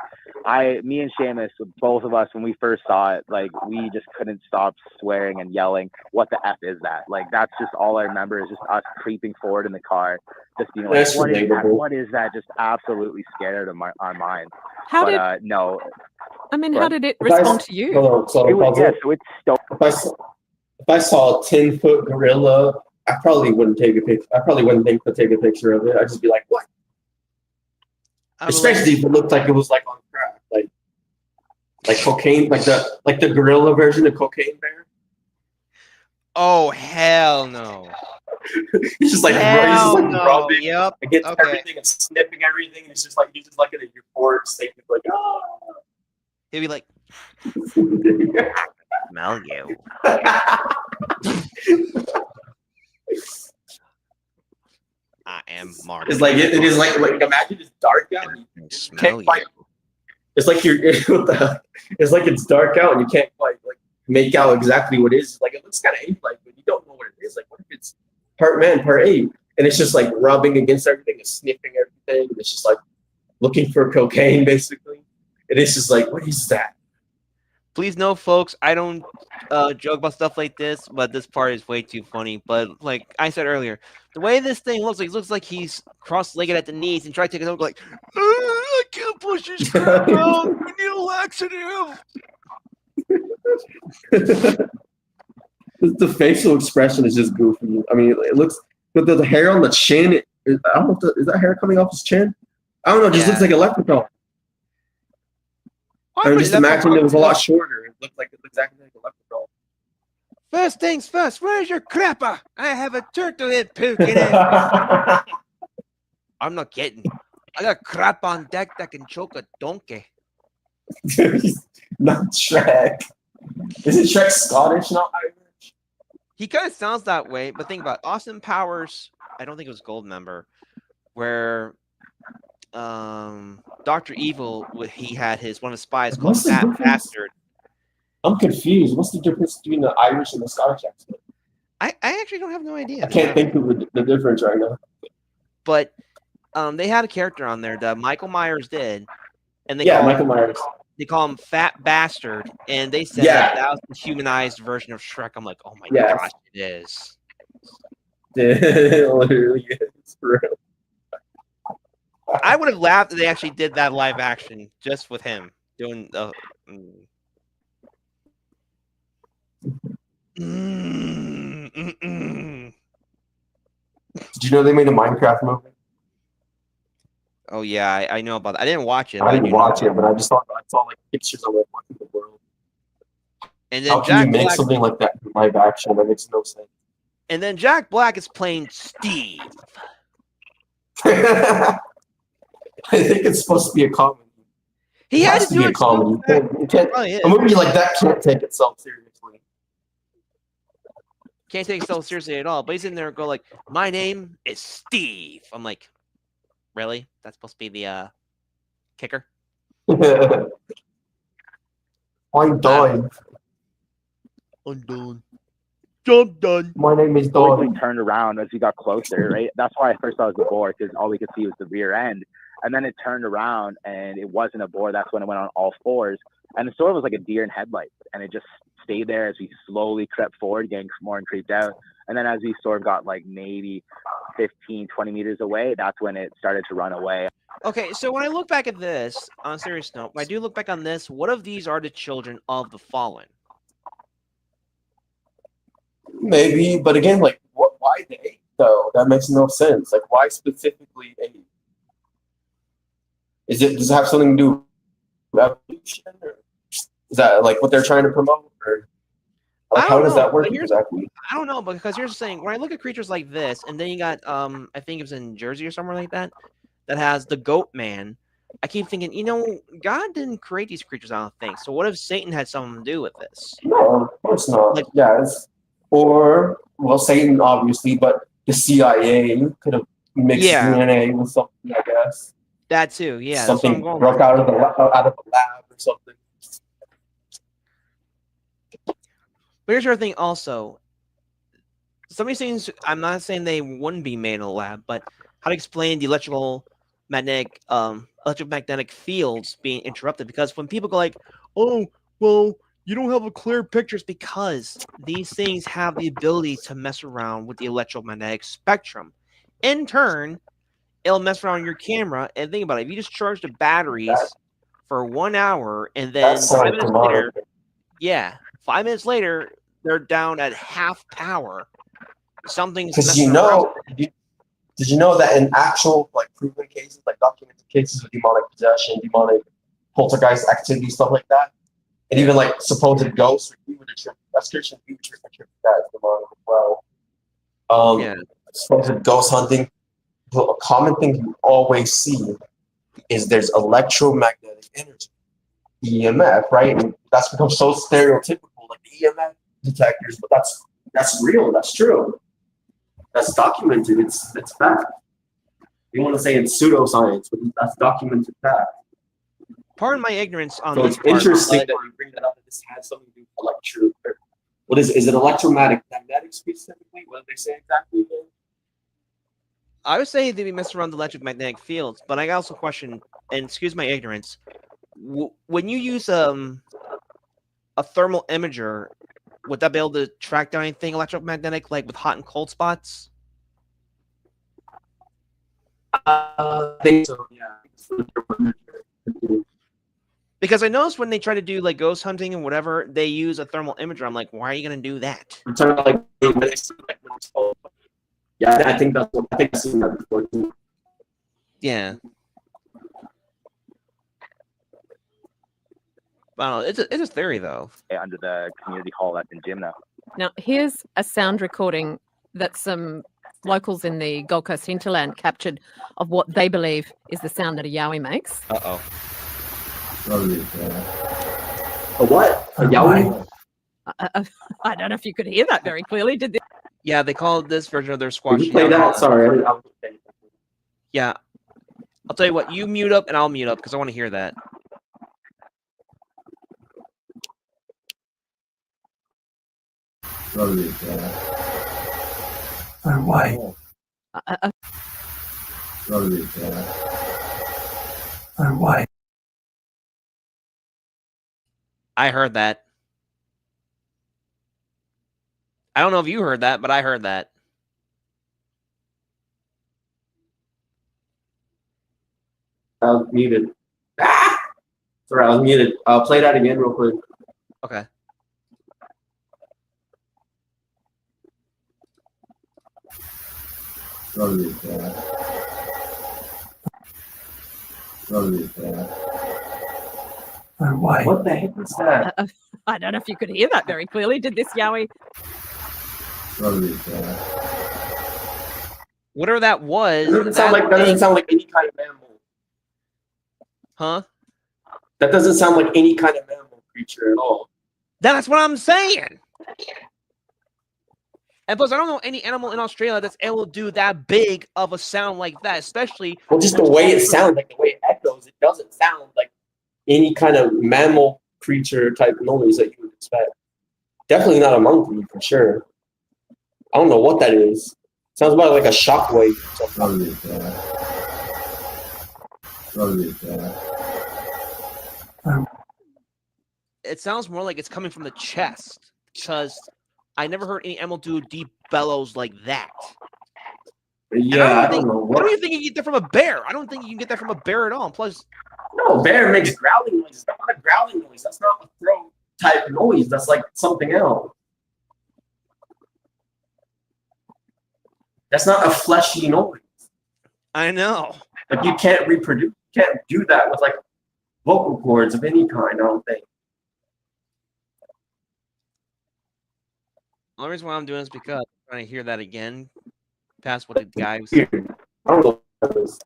me and Seamus, both of us, when we first saw it, like we just couldn't stop swearing and yelling, "What the F is that?" Like that's just all I remember is just us creeping forward in the car, just being like, "What is that? What is that?" Just absolutely scared out of our minds. How did it respond to you? If I saw a 10-foot gorilla, I probably wouldn't take a picture. I probably wouldn't think to take a picture of it. I'd just be like, "What?" Especially if it looked like it was like on crack, like cocaine, like the gorilla version of Cocaine Bear. Oh hell no! It's just like rubbing against Okay. everything and sniffing everything. And it's just like he's just like in a euphoric state, like He'd be like, smell you. I am Mark. It's like it is like imagine it's dark out. And you Smell can't you. quite. It's like you're. What the heck? It's like it's dark out and you can't quite like make out exactly what it is. Like it looks kind of ape-like, but you don't know what it is. Like what if it's part man, part ape, and it's just like rubbing against everything and sniffing everything. And it's just like looking for cocaine basically. And it's just like, what is that? Please know, folks, I don't joke about stuff like this, but this part is way too funny. But like I said earlier, the way this thing looks like he's cross-legged at the knees and trying to take it over, like, I can't push this crap out. We need a laxative. The facial expression is just goofy. I mean, it looks, but the hair on the chin, I don't know if is that hair coming off his chin? I don't know. It just looks like Electrical. I mean, just imagine it was a lot shorter. It looked exactly like Electrical. First things first, where's your crapper? I have a turtle head poking in. I'm not kidding. I got crap on deck that can choke a donkey. Not Shrek. Isn't Shrek Scottish, not Irish? He kind of sounds that way, but think about it. Austin Powers. I don't think it was Goldmember, where Dr. Evil, he had one of his spies called What's the Fat difference? Bastard. I'm confused. What's the difference between the Irish and the Scottish accent? I actually don't have no idea. I can't think of the difference right now. But they had a character on there that Michael Myers did, and Michael Myers. They call him Fat Bastard, and they said Yeah. that was the humanized version of Shrek. I'm like, oh my Yes. gosh, it is. It literally is. For real. I would have laughed if they actually did that live action just with him doing the. Did you know they made a Minecraft movie? Oh yeah, I know about that. I didn't watch it. I but didn't do know watch about it, but I just saw like pictures of it in the world. And then How can you Jack make Black, something like that in live action? That makes no sense. and then Jack Black is playing Steve. I think it's supposed to be a comedy. He It had has to to do be a it. comedy. It probably is. A movie like that can't take itself seriously. Can't take himself seriously at all. But he's in there and go like, "My name is Steve." I'm like, really? That's supposed to be the kicker? I'm done. I'm done. Jump done. My name is So Dawn. we turned around as we got closer, right? That's why at first I was a boar, because all we could see was the rear end. And then it turned around and it wasn't a boar. That's when it went on all fours. And it sort of was like a deer in headlights. And it just stayed there as we slowly crept forward, getting more and creeped out. And then as we sort of got like maybe 15, 20 meters away, that's when it started to run away. Okay, so when I look back at this, on a serious note, when I do look back on this, what of these are the children of the fallen? Maybe, but again, like, why the 8 though? That makes no sense. Like, why specifically 8? Does it have something to do with evolution, or is that like what they're trying to promote, or like, I how don't does know, that work but here's- exactly? I don't know, because here's the thing. When I look at creatures like this, and then you got I think it was in Jersey or somewhere like that, that has the goat man. I keep thinking, God didn't create these creatures, I don't think. So what if Satan had something to do with this? No, of course not. Like- Yes, or well, Satan obviously, but the CIA could have mixed Yeah. DNA with something, I guess. That too, yeah. That's Something what I'm going broke with. out of the lab or something. But here's the other thing also. Some of these things, I'm not saying they wouldn't be made in a lab, but how to explain the electromagnetic fields being interrupted? Because when people go like, oh, well, you don't have a clear picture, it's because these things have the ability to mess around with the electromagnetic spectrum. In turn, it'll mess around your camera. And think about it, if you just charge the batteries for 1 hour and then That's 5 like minutes later, 5 minutes later, they're down at half power. Something's Because messing around. did you know that in actual like proven cases, like documented cases of demonic possession, demonic poltergeist activity, stuff like that, and even like supposed ghosts, we would attribute that's Christian. We would attribute that as demonic as well. Yeah. Supposed ghost hunting. A common thing you always see is there's electromagnetic energy. EMF, right? And that's become so stereotypical, like the EMF detectors, but that's real, that's true. That's documented, it's fact. You want to say it's pseudoscience, but that's documented fact. Pardon my ignorance on So this it's part, interesting but that you bring that up, that this has something to do with what is it electromagnetic specifically? What did they say exactly again? I would say they mess around the electromagnetic fields, but I also question, and excuse my ignorance, when you use a thermal imager, would that be able to track down anything electromagnetic, like with hot and cold spots? I think so, yeah. Because I noticed when they try to do like ghost hunting and whatever, they use a thermal imager. I'm like, why are you going to do that? I'm talking about like when it's cold. Yeah, I think I've seen that before too. Yeah. I don't know. It's a theory, though. Under the community hall at the gym now. Now, here's a sound recording that some locals in the Gold Coast hinterland captured of what they believe is the sound that a yowie makes. Uh-oh. A what? A yowie? I don't know if you could hear that very clearly. Did this? Yeah, they call this version of their squash. Did you play that? Sorry. Yeah. I'll tell you what, you mute up and I'll mute up because I want to hear that. Why? Why? I heard that. I don't know if you heard that, but I heard that. I was muted. Ah! Sorry, I was muted. Play that again real quick. Okay. Why? What the heck is that? I don't know if you could hear that very clearly. Did this yowie? Whatever that was. That doesn't sound like any kind of mammal. Huh? That doesn't sound like any kind of mammal creature at all. That's what I'm saying. And plus, I don't know any animal in Australia that's able to do that big of a sound like that, especially. Well, just the way it sounds, like the way it echoes, it doesn't sound like any kind of mammal creature type noise that you would expect. Definitely not a monkey for sure. I don't know what that is. Sounds about like a shockwave or something. It sounds more like it's coming from the chest because I never heard any animal do deep bellows like that. Yeah, I don't know. I don't even think you can get that from a bear. I don't think you can get that from a bear at all. And plus, no, bear makes growling noises. That's not a growling noise. That's not a throat type noise. That's like something else. That's not a fleshy noise. I know. Like you can't reproduce. You can't do that with like vocal cords of any kind. I don't think. The only reason why I'm doing this is because I'm trying to hear that again, past what the guy was. I don't know what that is.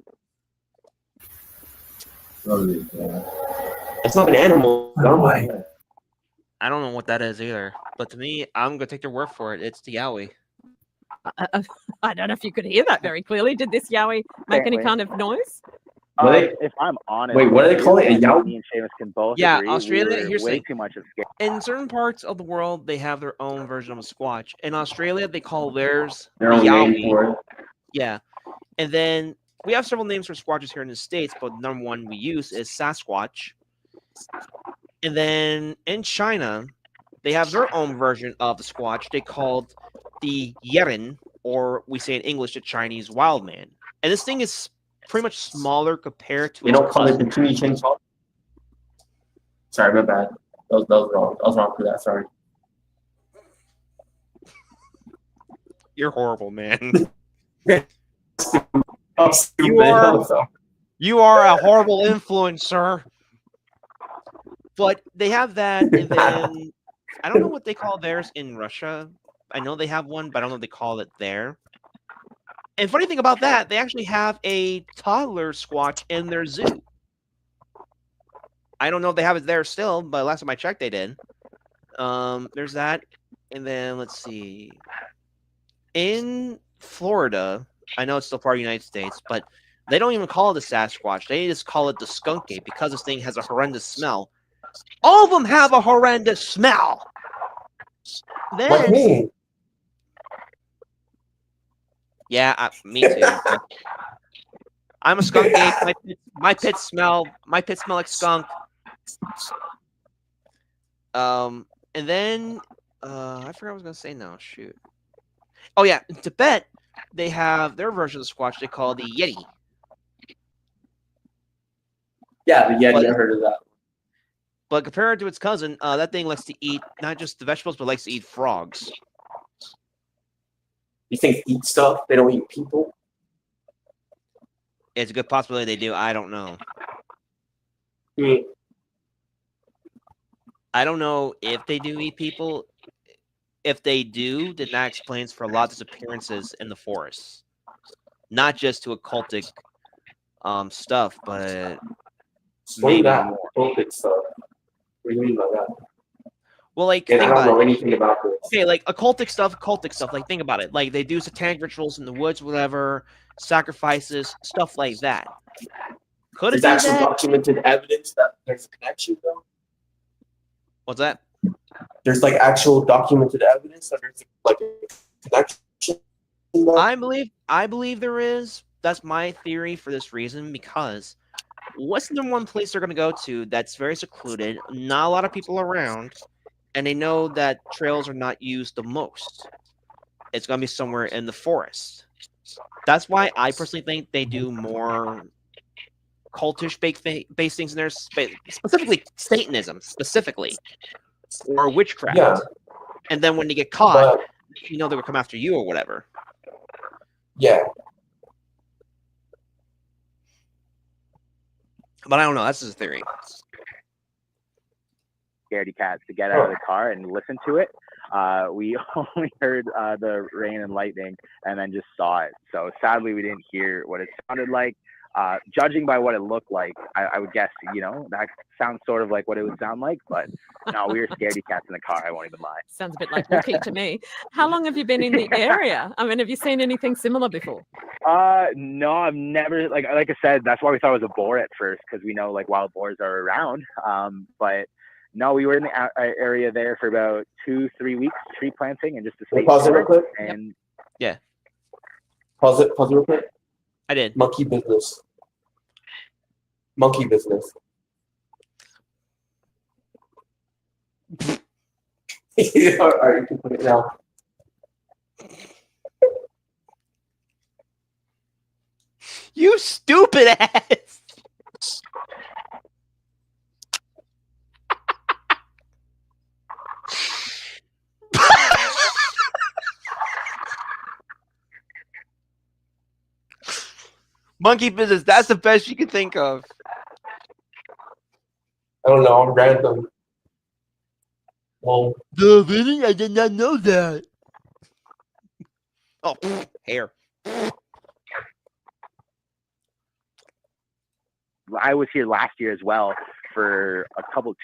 It's not an animal. I don't know what that is either. But to me, I'm gonna take their word for it. It's the yowie. I don't know if you could hear that very clearly. Did this yowie make any kind of noise? If I'm honest, wait, what do they call it? A yowie? Me and Seamus can both Yeah, agree Australia. we were Here's way the too much of scare. in certain parts of the world, they have their own version of a squatch. In Australia, they call theirs Their own yowie. name for it. Yeah, and then we have several names for squatches here in the States, but the number one we use is Sasquatch. And then in China, they have their own version of the squatch. They called the Yeren, or we say in English, the Chinese wild man. And this thing is pretty much smaller compared to. They don't call it the Tuni Ching Chong. Sorry, my bad. That was wrong. I was wrong for that. Sorry. You're horrible, man. I'm stupid. You are a horrible influencer. But they have that, and then I don't know what they call theirs in Russia. I know they have one, but I don't know if they call it there. And funny thing about that, they actually have a toddler squatch in their zoo. I don't know if they have it there still, but last time I checked, they did. There's that, and then let's see. In Florida, I know it's still part of the United States, but they don't even call it the Sasquatch. They just call it the skunk ape because this thing has a horrendous smell. All of them have a horrendous smell. Like Then, me. yeah, me too. I'm a skunk ape. My pits smell like skunk. And then I forgot what I was gonna say now. Shoot. Oh yeah, in Tibet they have their version of the Squatch they call the Yeti. Yeah, the Yeti. But- I heard of that. But compared to its cousin, that thing likes to eat not just the vegetables, but likes to eat frogs. You think they eat stuff? They don't eat people? It's a good possibility they do. I don't know. Mm. I don't know if they do eat people. If they do, then that explains for a lot of disappearances in the forest. Not just to occultic stuff, but Explain maybe that. more. Cultic stuff. What do you mean by that? Well, like And I think don't about know it. anything about this. Okay, like occultic stuff. Like think about it. Like they do satanic rituals in the woods, whatever, sacrifices, stuff like that. Could it There's be actually that? documented evidence that there's a connection, though. What's that? There's like actual documented evidence that there's like a connection. though? I believe there is. That's my theory for this reason because what's the number one place they're going to go to that's very secluded, not a lot of people around, and they know that trails are not used the most. It's going to be somewhere in the forest. That's why I personally think they do more cultish based things in there, specifically Satanism, specifically, or witchcraft. Yeah. And then when they get caught, But you know they would come after you or whatever. yeah, But I don't know. That's just a theory. Scaredy cats to get out of the car and listen to it. We only heard the rain and lightning and then just saw it. So sadly, we didn't hear what it sounded like. Judging by what it looked like, I would guess, that sounds sort of like what it would sound like. But no, we were scaredy cats in the car. I won't even lie. Sounds a bit like Wookiee to me. How long have you been in the area? I mean, have you seen anything similar before? No, I've never, like I said, that's why we thought it was a boar at first, because we know like wild boars are around. But no, we were in the area there for about 2-3 weeks, tree planting and just to stay pause it real quick. and Pause it real quick. I did. Monkey business. Monkey business. All right, you can put it now. You stupid ass. Monkey business. That's the best you can think of. I don't know. I'm random. Well, Really? I did not know that. Oh, hair. I was here last year as well for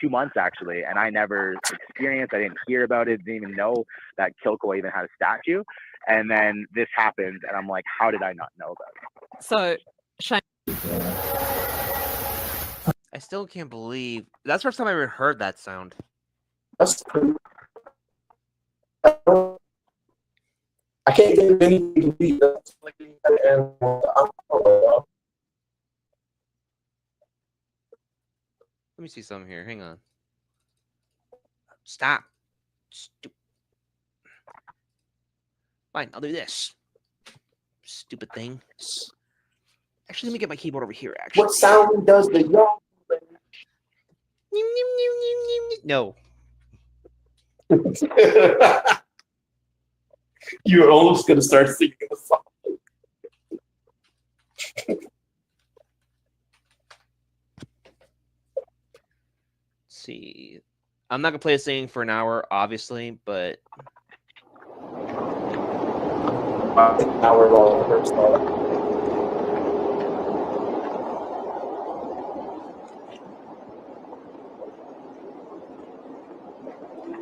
2 months actually, and I never experienced, I didn't hear about it, didn't even know that Kilcoy even had a statue. And then this happened, and I'm like, how did I not know about it? So, Shane, I still can't believe that's the first time I ever heard that sound. that's pretty. I can't get anything to beat that. Like any kind of animal. I don't know. Let me see something here. Hang on. Stop. Fine, I'll do this. Stupid thing. Actually, let me get my keyboard over here. Actually, What sound does the yawn? No. You were almost gonna start singing the song. Let's see. I'm not gonna play this thing for an hour, obviously, but An hour long first thought.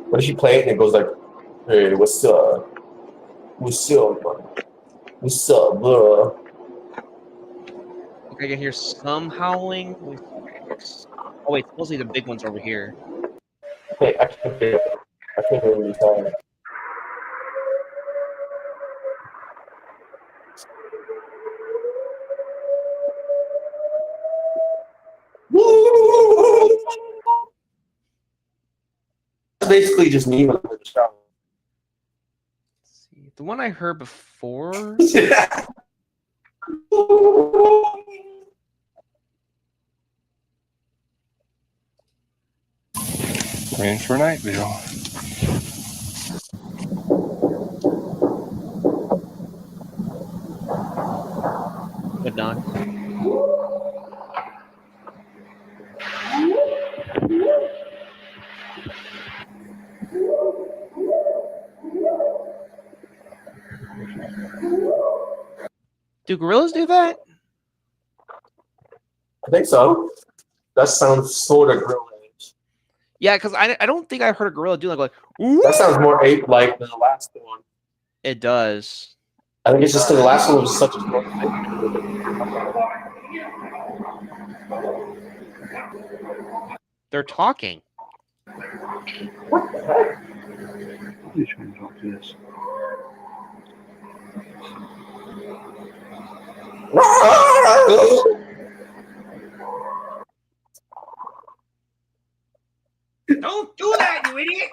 What if you play it and it goes like, "Hey, what's up? What's up, man? What's up, bro?" Okay, I can hear some howling. Oh wait, supposedly the big one's over here. Hey, I can't hear. I can't hear what you're saying. It's basically just me when I'm in the shower. Let's see. The one I heard before. Yeah. Range for night view. But not. Do gorillas do that? I think so. That sounds sort of gorilla-ish. Yeah, because I don't think I've heard a gorilla do like "Ooh." That sounds more ape-like than the last one. It does. I think it's just because the last one was such a small thing. They're talking. What the heck? You should talk to this. Don't do that, you idiot!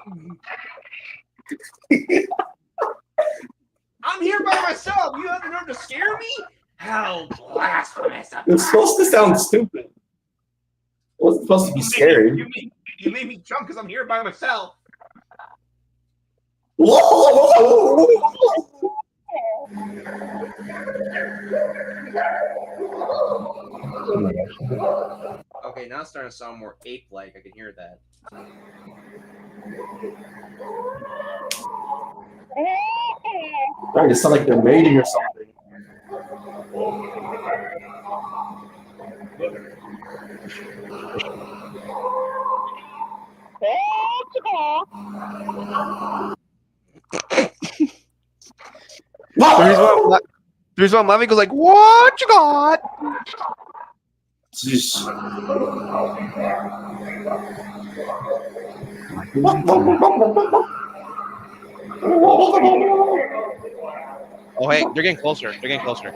I'm here by myself. You have the nerve to scare me? How blasphemous! It's supposed to sound stupid. It wasn't supposed to be scary. You made me jump because I'm here by myself. Okay, now it's starting to sound more ape-like. I can hear that. Right, it sounds like they're mating or something. The reason why I'm laughing goes like, "What you got?" Jeez. Oh hey, they're getting closer. They're getting closer.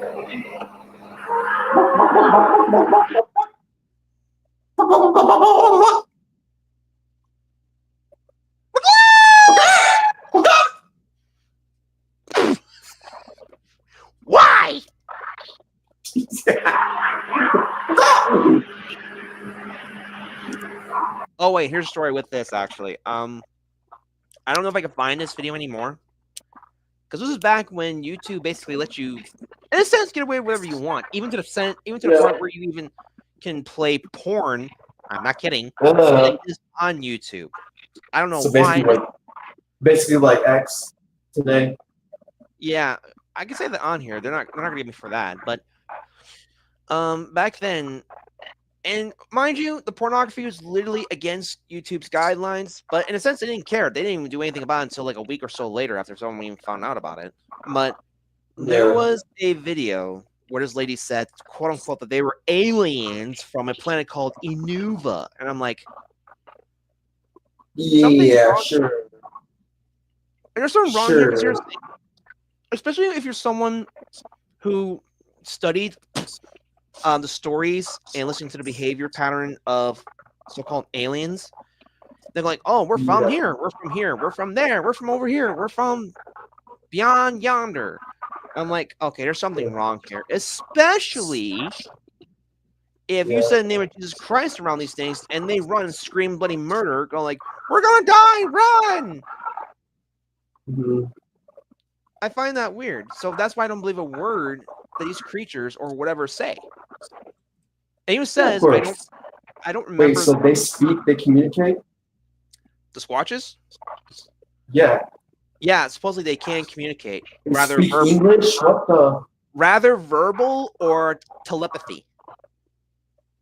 Why? Oh wait, here's a story with this actually. I don't know if I can find this video anymore. Because this is back when YouTube basically let you, in a sense, get away with whatever you want, even to the point where you even can play porn. I'm not kidding. It is on YouTube. I don't know So why. basically like X today. Yeah, I can say that on here. They're not gonna get me for that. But back then, and mind you, the pornography was literally against YouTube's guidelines. But in a sense, they didn't care. They didn't even do anything about it until like a week or so later after someone even found out about it. But there was a video where this lady said, quote unquote, that they were aliens from a planet called Inuva. And I'm like, Yeah, sure. and there's something wrong here, because seriously, especially if you're someone who studied the stories and listening to the behavior pattern of so-called aliens. They're like, oh, we're from here, we're from here, we're from there, we're from over here, we're from beyond yonder. I'm like, okay, there's something wrong here, especially if you said the name of Jesus Christ around these things and they run and scream bloody murder, go like, we're gonna die, run. Mm-hmm. I find that weird. So that's why I don't believe a word that these creatures or whatever say. And even says, I don't remember. Wait, so they speak, they communicate? The Squatches? Yeah. Yeah, supposedly they can communicate. They speak English? What the? Rather verbal or telepathy.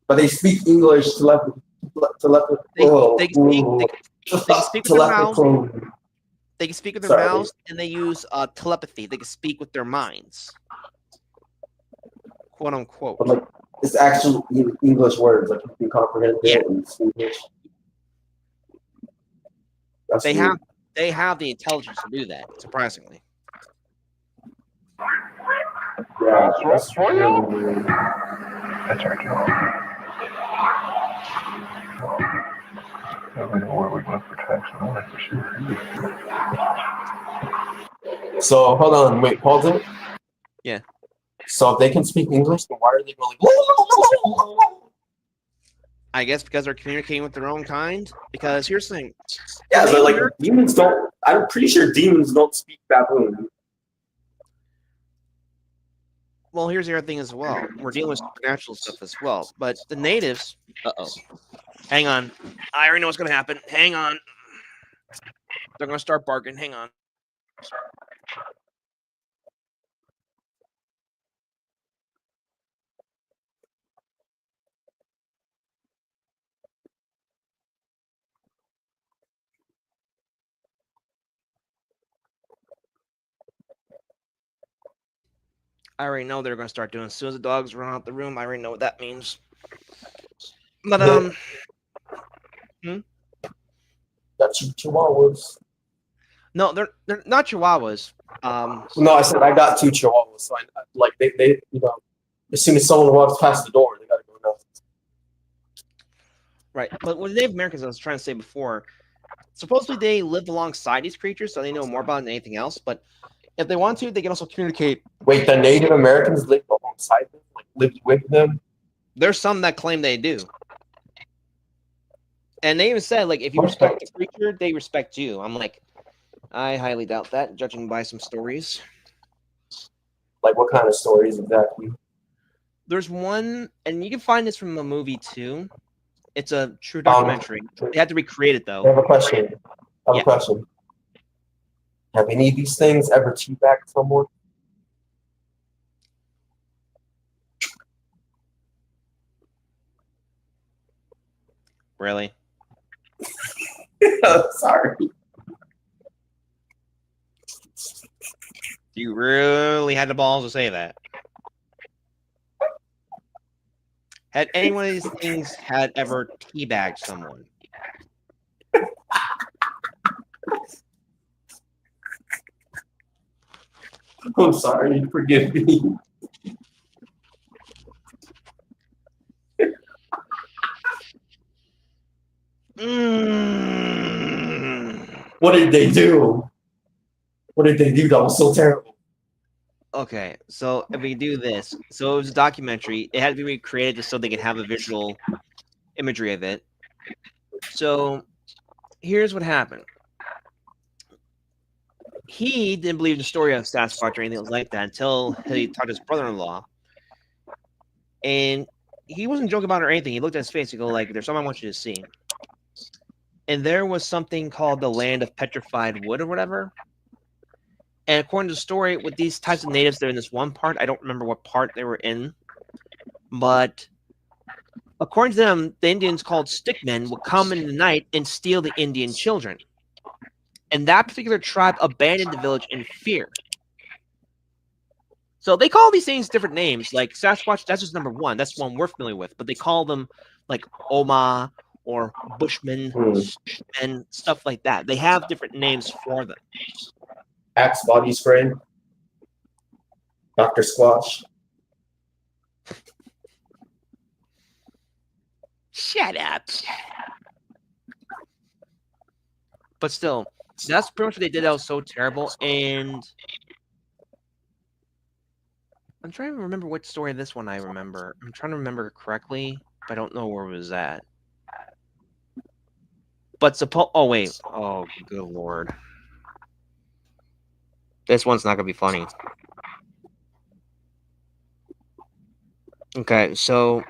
But they speak English, telepathy. They can They can speak with their mouths. Telepathy. They can speak with their Sorry. mouths, and they use telepathy. They can speak with their minds, quote unquote. But like it's actual English words, like you can comprehend Yeah. it in English. That's They weird. have the intelligence to do that. Surprisingly, Yeah, that's really weird. That's right, Joe. I don't know where we went for tax and all that for sure. So hold on, wait, pause it. Yeah. So if they can speak English, then why are they going? I guess because they're communicating with their own kind. Because here's the thing. Yeah, but like demons don't. I'm pretty sure demons don't speak baboon. Well, here's the other thing as well. We're dealing with supernatural stuff as well. But the natives. Hang on. I already know what's going to happen. Hang on. They're going to start barking. Hang on. I already know they're going to start doing. As soon as the dogs run out the room, I already know what that means. But That's chihuahuas. no, they're not Chihuahuas. No, I said I got 2 chihuahuas. So like they you know, as soon as someone walks past the door, they gotta go nuts. Right. But with Native Americans, I was trying to say before, supposedly they lived alongside these creatures, so they know more about it than anything else. But if they want to, they can also communicate. Wait, the Native Americans lived alongside them, like lived with them. There's some that claim they do. And they even said, like, if you respect the creature, they respect you. I'm like, I highly doubt that, judging by some stories. Like what kind of stories exactly? There's one, and you can find this from a movie too. It's a true documentary. They had to recreate it I though. have a question. Yeah. Have any of these things ever teabagged someone? Really? Sorry. You really had the balls to say that. Had any one of these things had ever teabagged someone? I'm sorry. Forgive me. What did they do? What did they do that was so terrible? Okay, so if we do this, so it was a documentary. It had to be recreated just so they could have a visual imagery of it. So here's what happened. He didn't believe the story of Sasquatch or anything like that until he talked to his brother-in-law. And he wasn't joking about it or anything. He looked at his face and go like, there's something I want you to see. And there was something called the Land of Petrified Wood or whatever. And according to the story, with these types of natives, they're in this one part. I don't remember what part they were in. But according to them, the Indians called stickmen would come in the night and steal the Indian children. And that particular tribe abandoned the village in fear. So they call these things different names. Like Sasquatch, that's just number one. That's one we're familiar with. But they call them like Oma or Bushmen and stuff like that. They have different names for them. Axe body spray. Dr. Squatch. Shut up. But still, that's pretty much what they did. That was so terrible. And I'm trying to remember what story of this one I remember. I'm trying to remember correctly, but I don't know where it was at. But oh wait. Oh, good lord. This one's not gonna be funny. Okay, so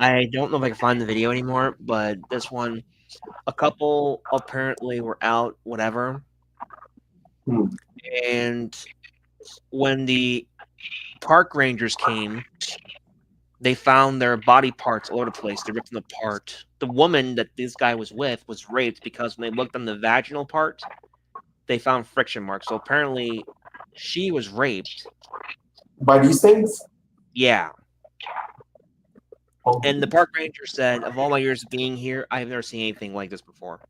I don't know if I can find the video anymore, but this one, a couple apparently were out, whatever. And when the park rangers came, they found their body parts all over the place. They ripped them apart. The woman that this guy was with was raped because when they looked on the vaginal part, they found friction marks. So apparently, she was raped. By these things? Yeah. Oh, And the park ranger said, of all my years of being here, I have never seen anything like this before.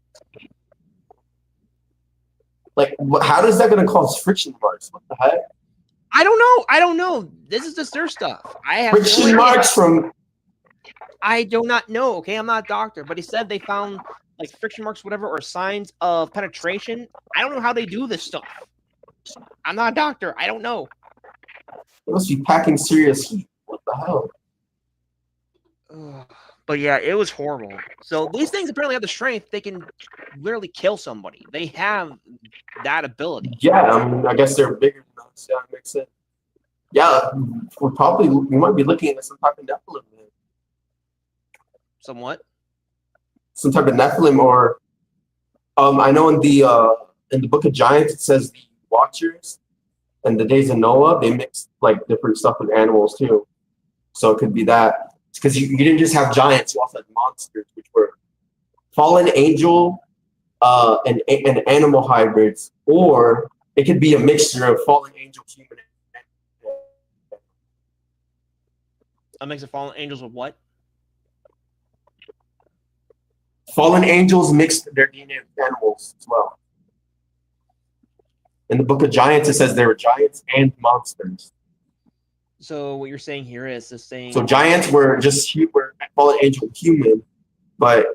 like, how is that going to cause friction marks? What the heck? I don't know. I don't know. This is just their stuff. I have no Friction idea. marks from. I do not know. Okay, I'm not a doctor, but he said they found like friction marks, whatever, or signs of penetration. I don't know how they do this stuff. I'm not a doctor. I don't know. They must be packing serious heat. What the hell? Ugh. But yeah, it was horrible. So these things apparently have the strength. They can literally kill somebody. They have that ability. Yeah, I mean, I guess they're bigger than us. Yeah, it makes sense. Yeah, we might be looking at some type of Nephilim, man. Somewhat. Some type of Nephilim, or I know in the Book of Giants it says the Watchers and the Days of Noah, they mix like different stuff with animals too. So it could be that. Because you didn't just have giants, you also had monsters, which were fallen angel and animal hybrids, or it could be a mixture of fallen angel, human. A mix of fallen angels with what? Fallen angels mixed their DNA with animals as well. In the Book of Giants, it says there were giants and monsters. So what you're saying here is this thing. So giants were were fallen angel human, but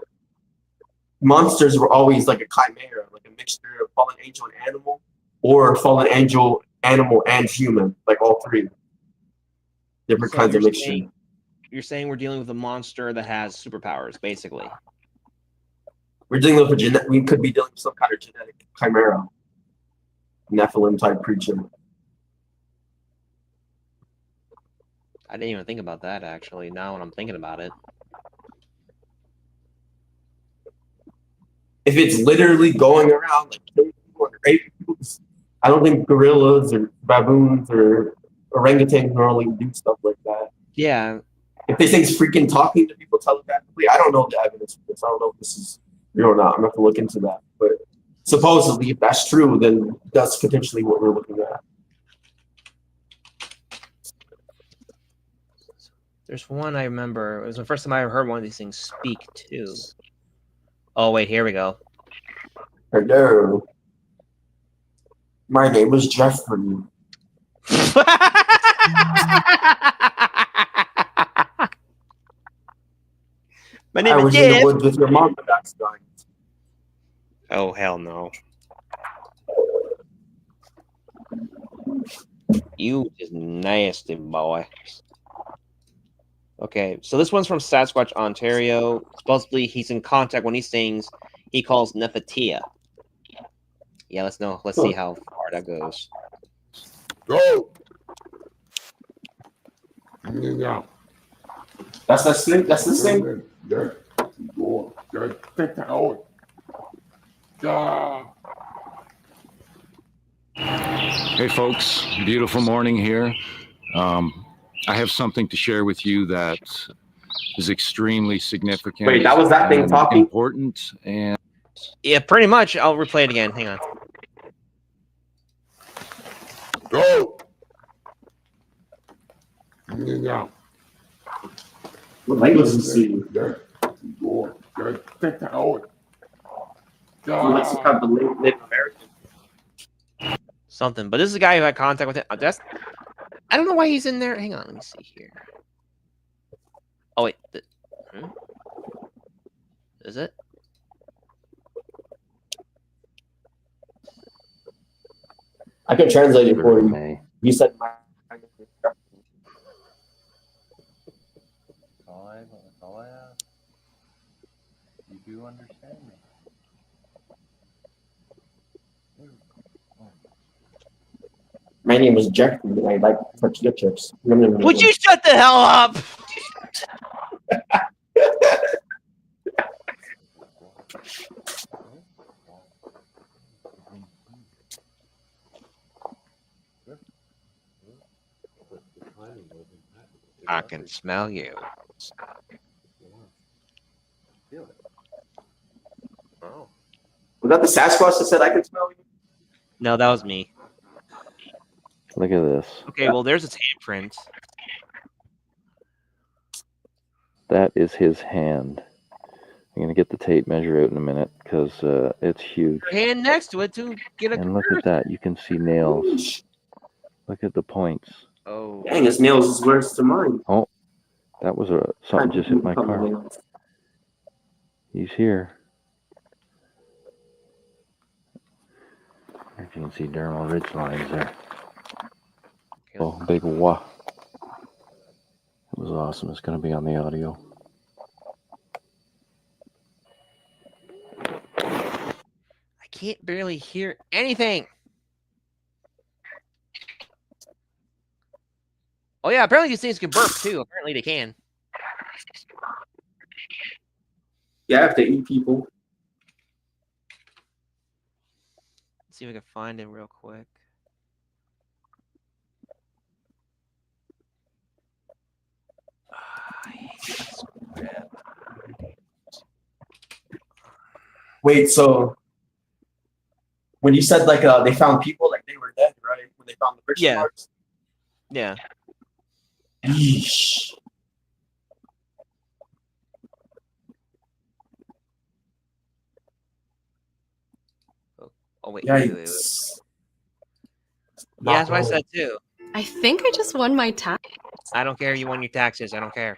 monsters were always like a chimera, like a mixture of fallen angel and animal, or fallen angel, animal, and human, like all three. Different So kinds of you're mixture. You're saying we're dealing with a monster that has superpowers, basically. We're dealing with we could be dealing with some kind of genetic chimera, Nephilim type creature. I didn't even think about that actually. Now when I'm thinking about it. If it's literally going around like killing people and raping people, I don't think gorillas or baboons or orangutans normally do stuff like that. Yeah. If this thing's freaking talking to people telepathically, I don't know the evidence for this. I don't know if this is real or not. I'm gonna have to look into that. But supposedly, if that's true, then that's potentially what we're looking at. There's one I remember. It was the first time I ever heard one of these things speak too. Oh wait, here we go. Hello. My name is Jeffrey. My I name is was in the Jeff. woods with your mom last night. Oh hell no. You is nasty boy. Okay, so this one's from Sasquatch, Ontario. Supposedly he's in contact when these things he calls Nephitia. Yeah, let's see how far that goes. Go. Yeah. That's the thing. That's the thing. Hey folks, beautiful morning here. I have something to share with you that is extremely significant. Wait, that was that thing and talking? important, and Yeah, pretty much. I'll replay it again. Hang on. Go. Yeah. What language is he? Like Let's have the Native American. Something. But this is a guy who had contact with him. I don't know why he's in there. Hang on, let me see here. Oh wait. Is it? I can translate it for you. You said my. you do understand me. My name is Jeffrey, and I like tortilla chips. Would you shut the hell up? I can smell you. Oh. Was that the Sasquatch that said I can smell you? No, that was me. Look at this. Okay, well, there's its handprint. That is his hand. I'm gonna get the tape measure out in a minute because it's huge. Your hand next to it to get a And look at comparison. that. You can see nails. Look at the points. Oh, Dang, his nails is worse than mine. Oh, that was something just hit my car. He's here. If you can see dermal ridge lines there. okay. Oh, big wah. It was awesome. It's going to be on the audio. I can't barely hear anything. Oh yeah, apparently these things can burp too. Apparently they can. Yeah, if they eat people. Let's see if I can find him real quick. I hate this crap. Wait, so when you said like they found people, like they were dead, right? When they found the friction Yeah. marks? Yeah. Yeesh. Oh wait. wait. Yikes. Yeah, that's what I said too. I think I just won my tax. I don't care. You won your taxes. I don't care.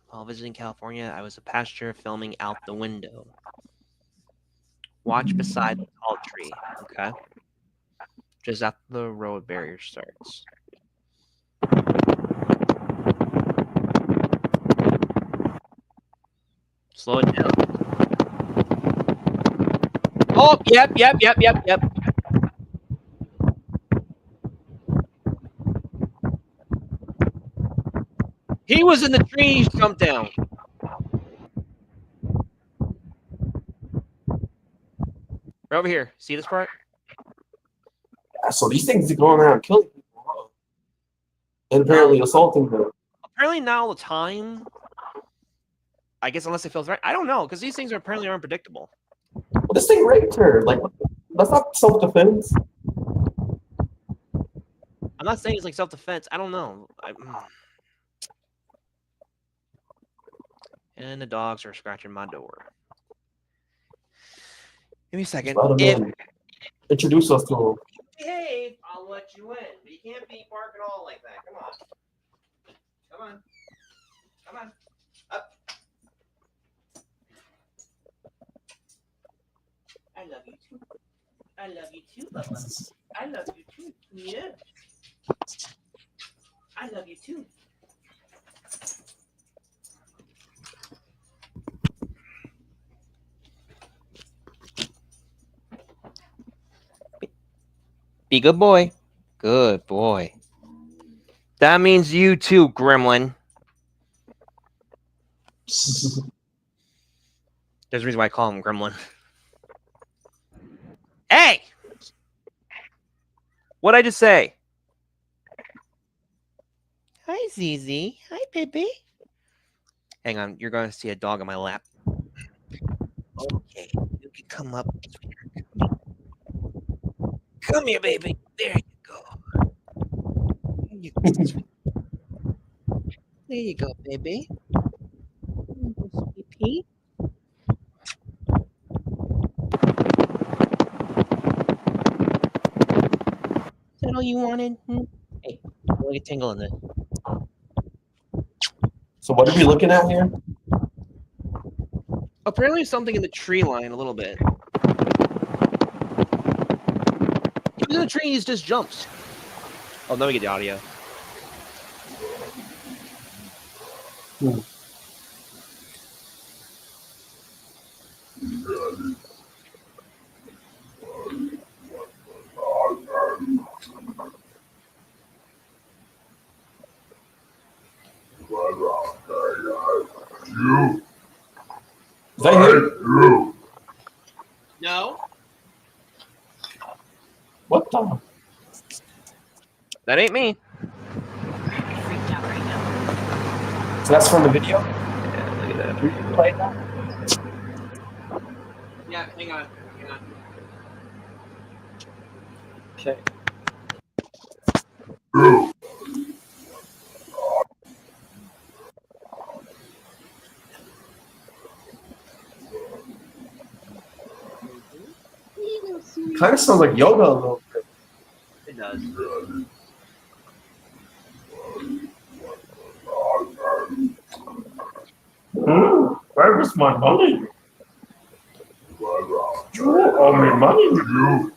While visiting California, I was a passenger filming out the window. Watch beside the tall tree, okay? Just after the road barrier starts. Slow it down. Oh, yep. He was in the tree, he jumped down. Right over here. See this part? So these things are going around killing people, huh? And apparently assaulting them. Apparently not all the time. I guess unless it feels right. I don't know, because these things are apparently unpredictable. Well, this thing raped her. Like, that's not self-defense. I'm not saying it's like self-defense. I don't know. And the dogs are scratching my door. Give me a second. Let 'em If in. Introduce us to him. behave, I'll let you in. But you can't be barking all like that. Come on. Come on. Come on. Up. I love you too. I love you too, Bubba. I love you too. Yeah. I love you too. Be good boy. Good boy. That means you too, Gremlin. There's a reason why I call him Gremlin. Hey! What'd I just say? Hi, ZZ. Hi, Pippi. Hang on, you're going to see a dog on my lap. Okay, you can come up. Come here, baby. There you go. There you go. There you go, baby. Sweet pea. Is that all you wanted? Hey, look at Tingle in this. So what are we looking at here? Apparently something in the tree line a little bit. He was in the tree, he just jumps. Oh, let me get the audio. Is that here? No. That ain't me. So that's from the video? Yeah, look at that. You played that? Yeah, hang on. Okay. Kind of sounds like yoga a little bit. It does. Where was my money? You owe me money. You.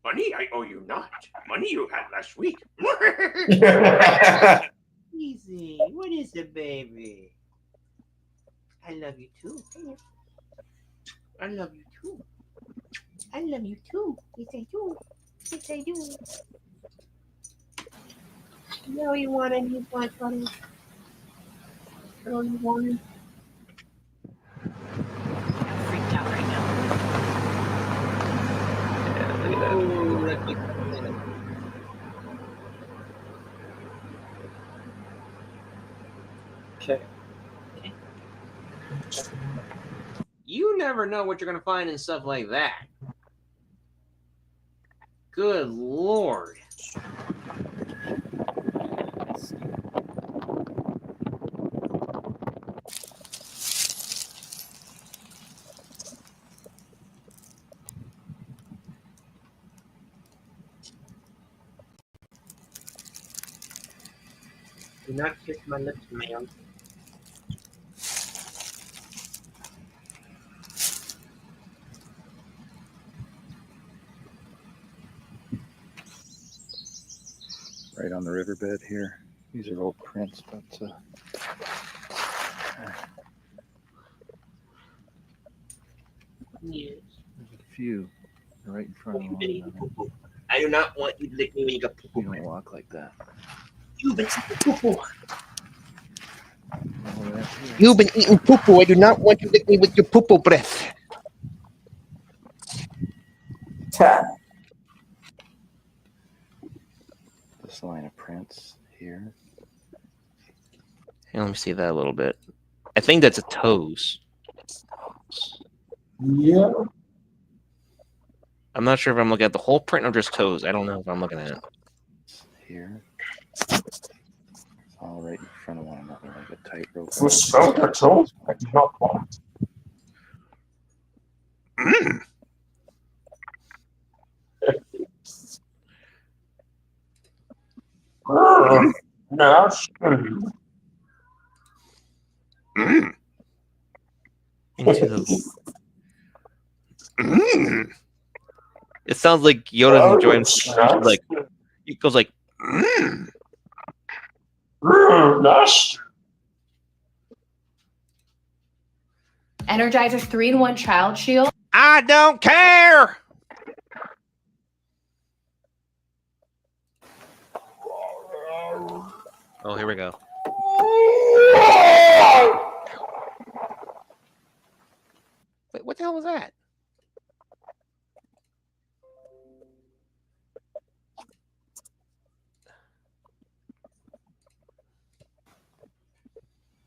Money I owe you not. Money you had last week. Easy. What is it, baby? I love you too. I love you too. I love you too. Yes, I do. Yes, I do. You know you want and you want money. Oh, you want it. Freaked out right now. Yeah, look at that. Okay. You never know what you're going to find in stuff like that. Good Lord. Do not kiss my lips, ma'am. Right on the riverbed here. These are old prints, but Yes. there's a few right in front of one another. I do not want you to lick me when you got poo-poo. You don't walk like that. You've been eating poo-poo. Oh, that's here. You've been eating poo-poo. I do not want you to lick me with your poo-poo breath. Tap. This line of prints here. Hey, let me see that a little bit. I think that's a toes. Yeah. I'm not sure if I'm looking at the whole print or just toes. I don't know if I'm looking at it. Here. It's all right in front of one another like a tightrope. For spell control, I do not want. Yes. Into the. It sounds like Yoda's enjoying. Like he goes like. Yes. Energizer 3-in-1 Child Shield. I don't care. Oh, here we go. Wait, what the hell was that?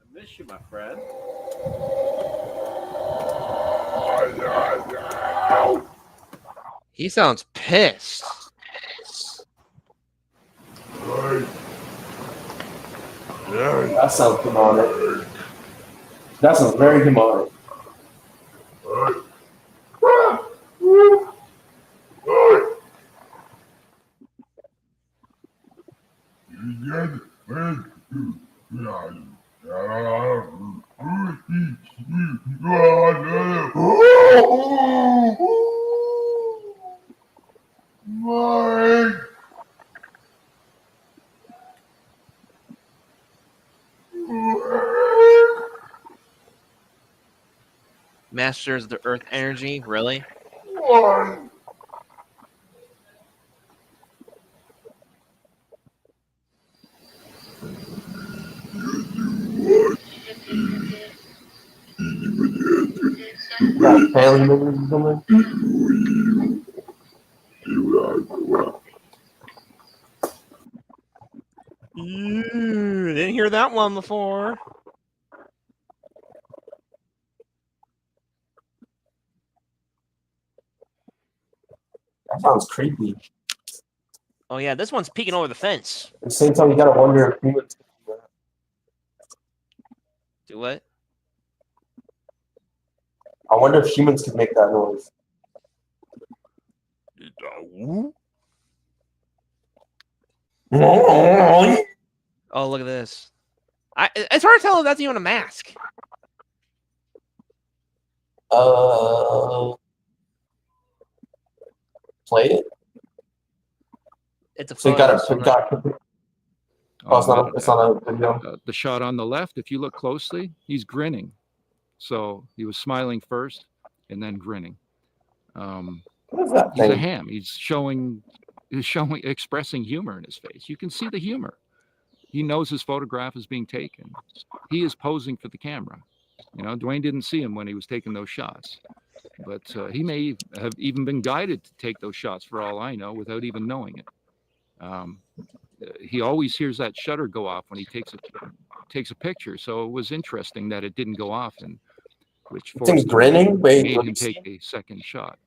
I miss you, my friend. He sounds pissed. That sounds demonic. That sounds very demonic. Masters of the Earth energy, really? Got family members or something? Didn't hear that one before. That sounds creepy. Oh yeah, this one's peeking over the fence. At the same time, you gotta wonder if humans. Do what? I wonder if humans could make that noise. Oh, look at this. It's hard to tell if that's even a mask. Play it. It's a So you photo, gotta. so You I'm gotta oh, it's not a video. The shot on the left, if you look closely, he's grinning. So he was smiling first and then grinning. What is that He's a thing? ham. He's expressing humor in his face. You can see the humor. He knows his photograph is being taken. He is posing for the camera. You know, Dwayne didn't see him when he was taking those shots, but he may have even been guided to take those shots for all I know without even knowing it. He always hears that shutter go off when he takes a picture. So it was interesting that it didn't go off, and which forced grinning. Wait, made him take a second shot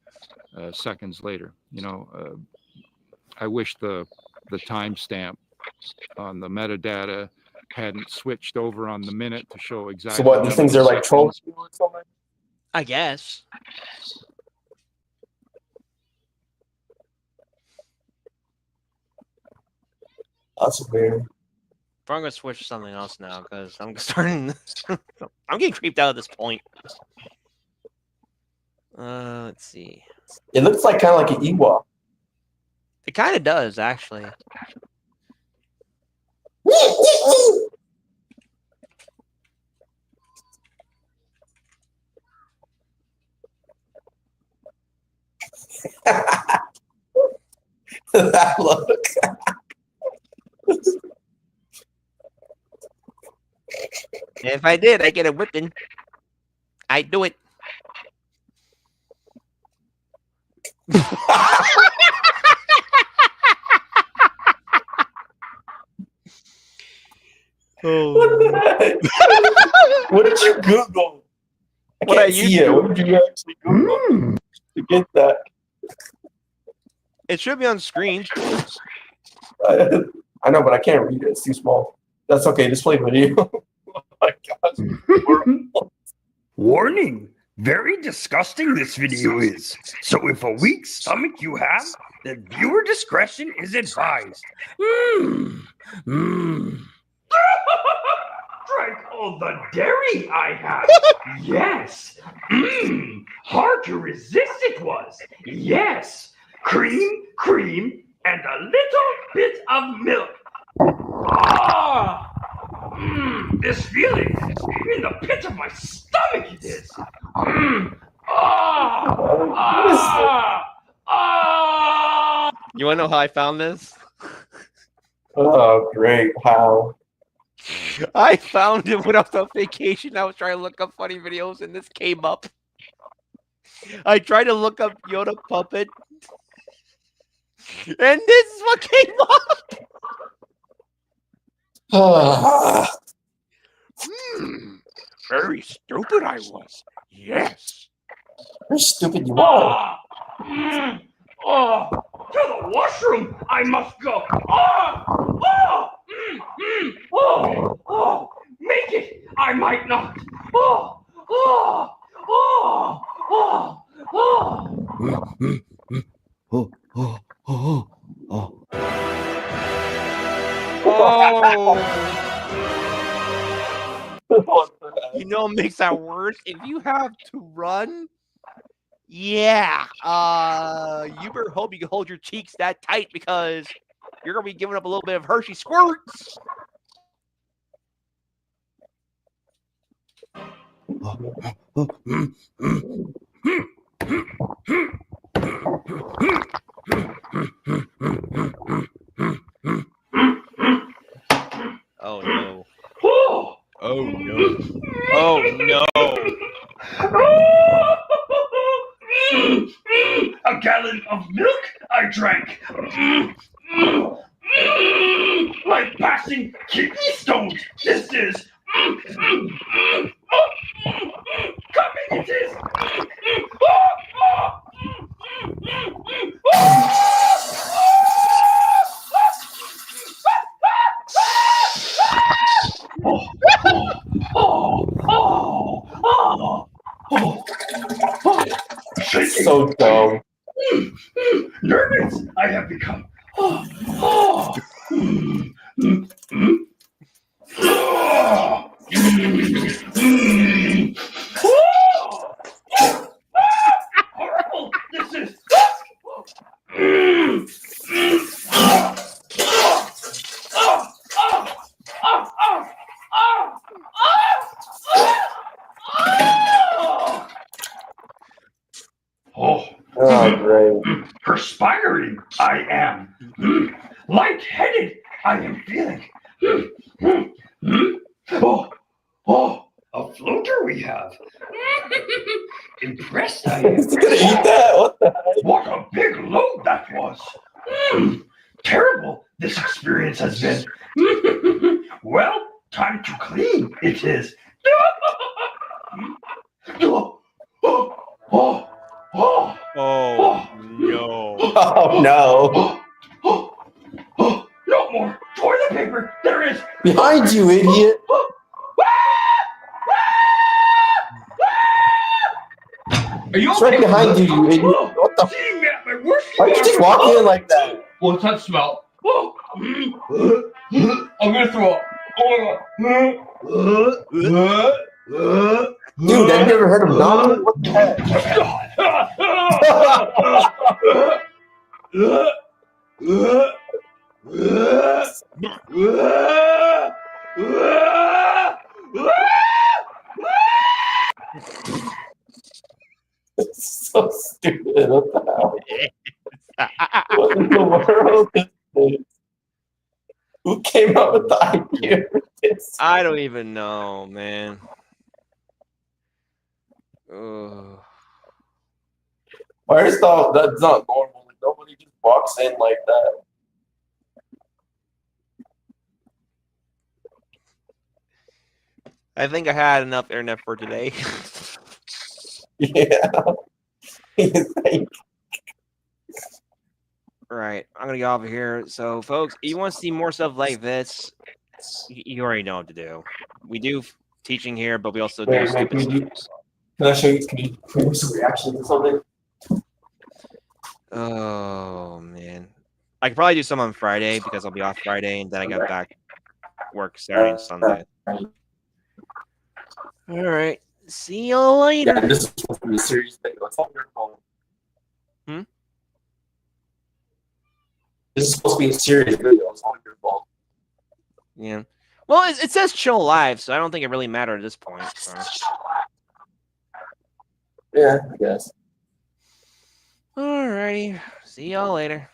seconds later. You know, I wish the timestamp on the metadata hadn't switched over on the minute to show exactly. So what? These things are like trolls or something? I guess. That's weird. But I'm gonna switch to something else now because I'm starting. I'm getting creeped out at this point. Let's see. It looks like kind of like an Ewok. It kind of does, actually. That look. If I did, I get a whipping. I'd do it. What the heck? What did you Google? I What can't I see it. What did you actually Google to get that? It should be on screen. I know, but I can't read it. It's too small. That's okay. Just play video. Oh my gosh. Warning! Very disgusting this video is. So if a weak stomach you have, then viewer discretion is advised. Drank all the dairy I had. Yes. Hard to resist it was. Yes. Cream, and a little bit of milk. Ah! This feeling in the pit of my stomach it is. You want to know how I found this? Oh, great. How? I found it when I was on vacation. I was trying to look up funny videos, and this came up. I tried to look up Yoda puppet, and this is what came up. Very stupid I was. Yes. You're stupid, you are. To the washroom I must go. Make it. I might not. You know what makes that worse? If you have to run, yeah, you better hope you can hold your cheeks that tight because you're gonna be giving up a little bit of Hershey squirts. Oh no. Oh no. Oh no. A gallon of milk I drank. Like past passing kidney stones. This is. Coming, it is. Shaking. So dumb. Nervous I have become. Horrible! This is. Oh, great. Perspiring I am. Lightheaded I am feeling. A floater we have. Impressed I am. He's gonna eat that? What the heck? What a big load that was. Terrible this experience has been. Well, time to clean it is. Oh no! Oh no! No more toilet paper. There is. Behind you, idiot! Are you It's right behind you, you idiot! What the? Seeing me at my worst. Why are you just walking in like that? What's that smell? I'm gonna throw up. Oh my god. Dude, have you ever heard of nothing? What the heck? It's so stupid. What the hell? What in the world is this? Who came up with the idea for this? I don't even know, man. Ugh. First off, that's not normal. Nobody just walks in like that. I think I had enough internet for today. Yeah. Right, I'm gonna get off of here. So, folks, if you want to see more stuff like this, you already know what to do. We do teaching here, but we also do Wait, stupid can you stuff. Can I show you? Can you do some reactions or something? Oh man, I could probably do some on Friday because I'll be off Friday, and then I got back work Saturday and Sunday. All right, see you later. Yeah, this is supposed to be a serious thing. It's all your fault. This is supposed to be a serious video. It's all your fault. Yeah. Well, it says chill live, so I don't think it really mattered at this point. So. Yeah, I guess. All righty. See y'all later.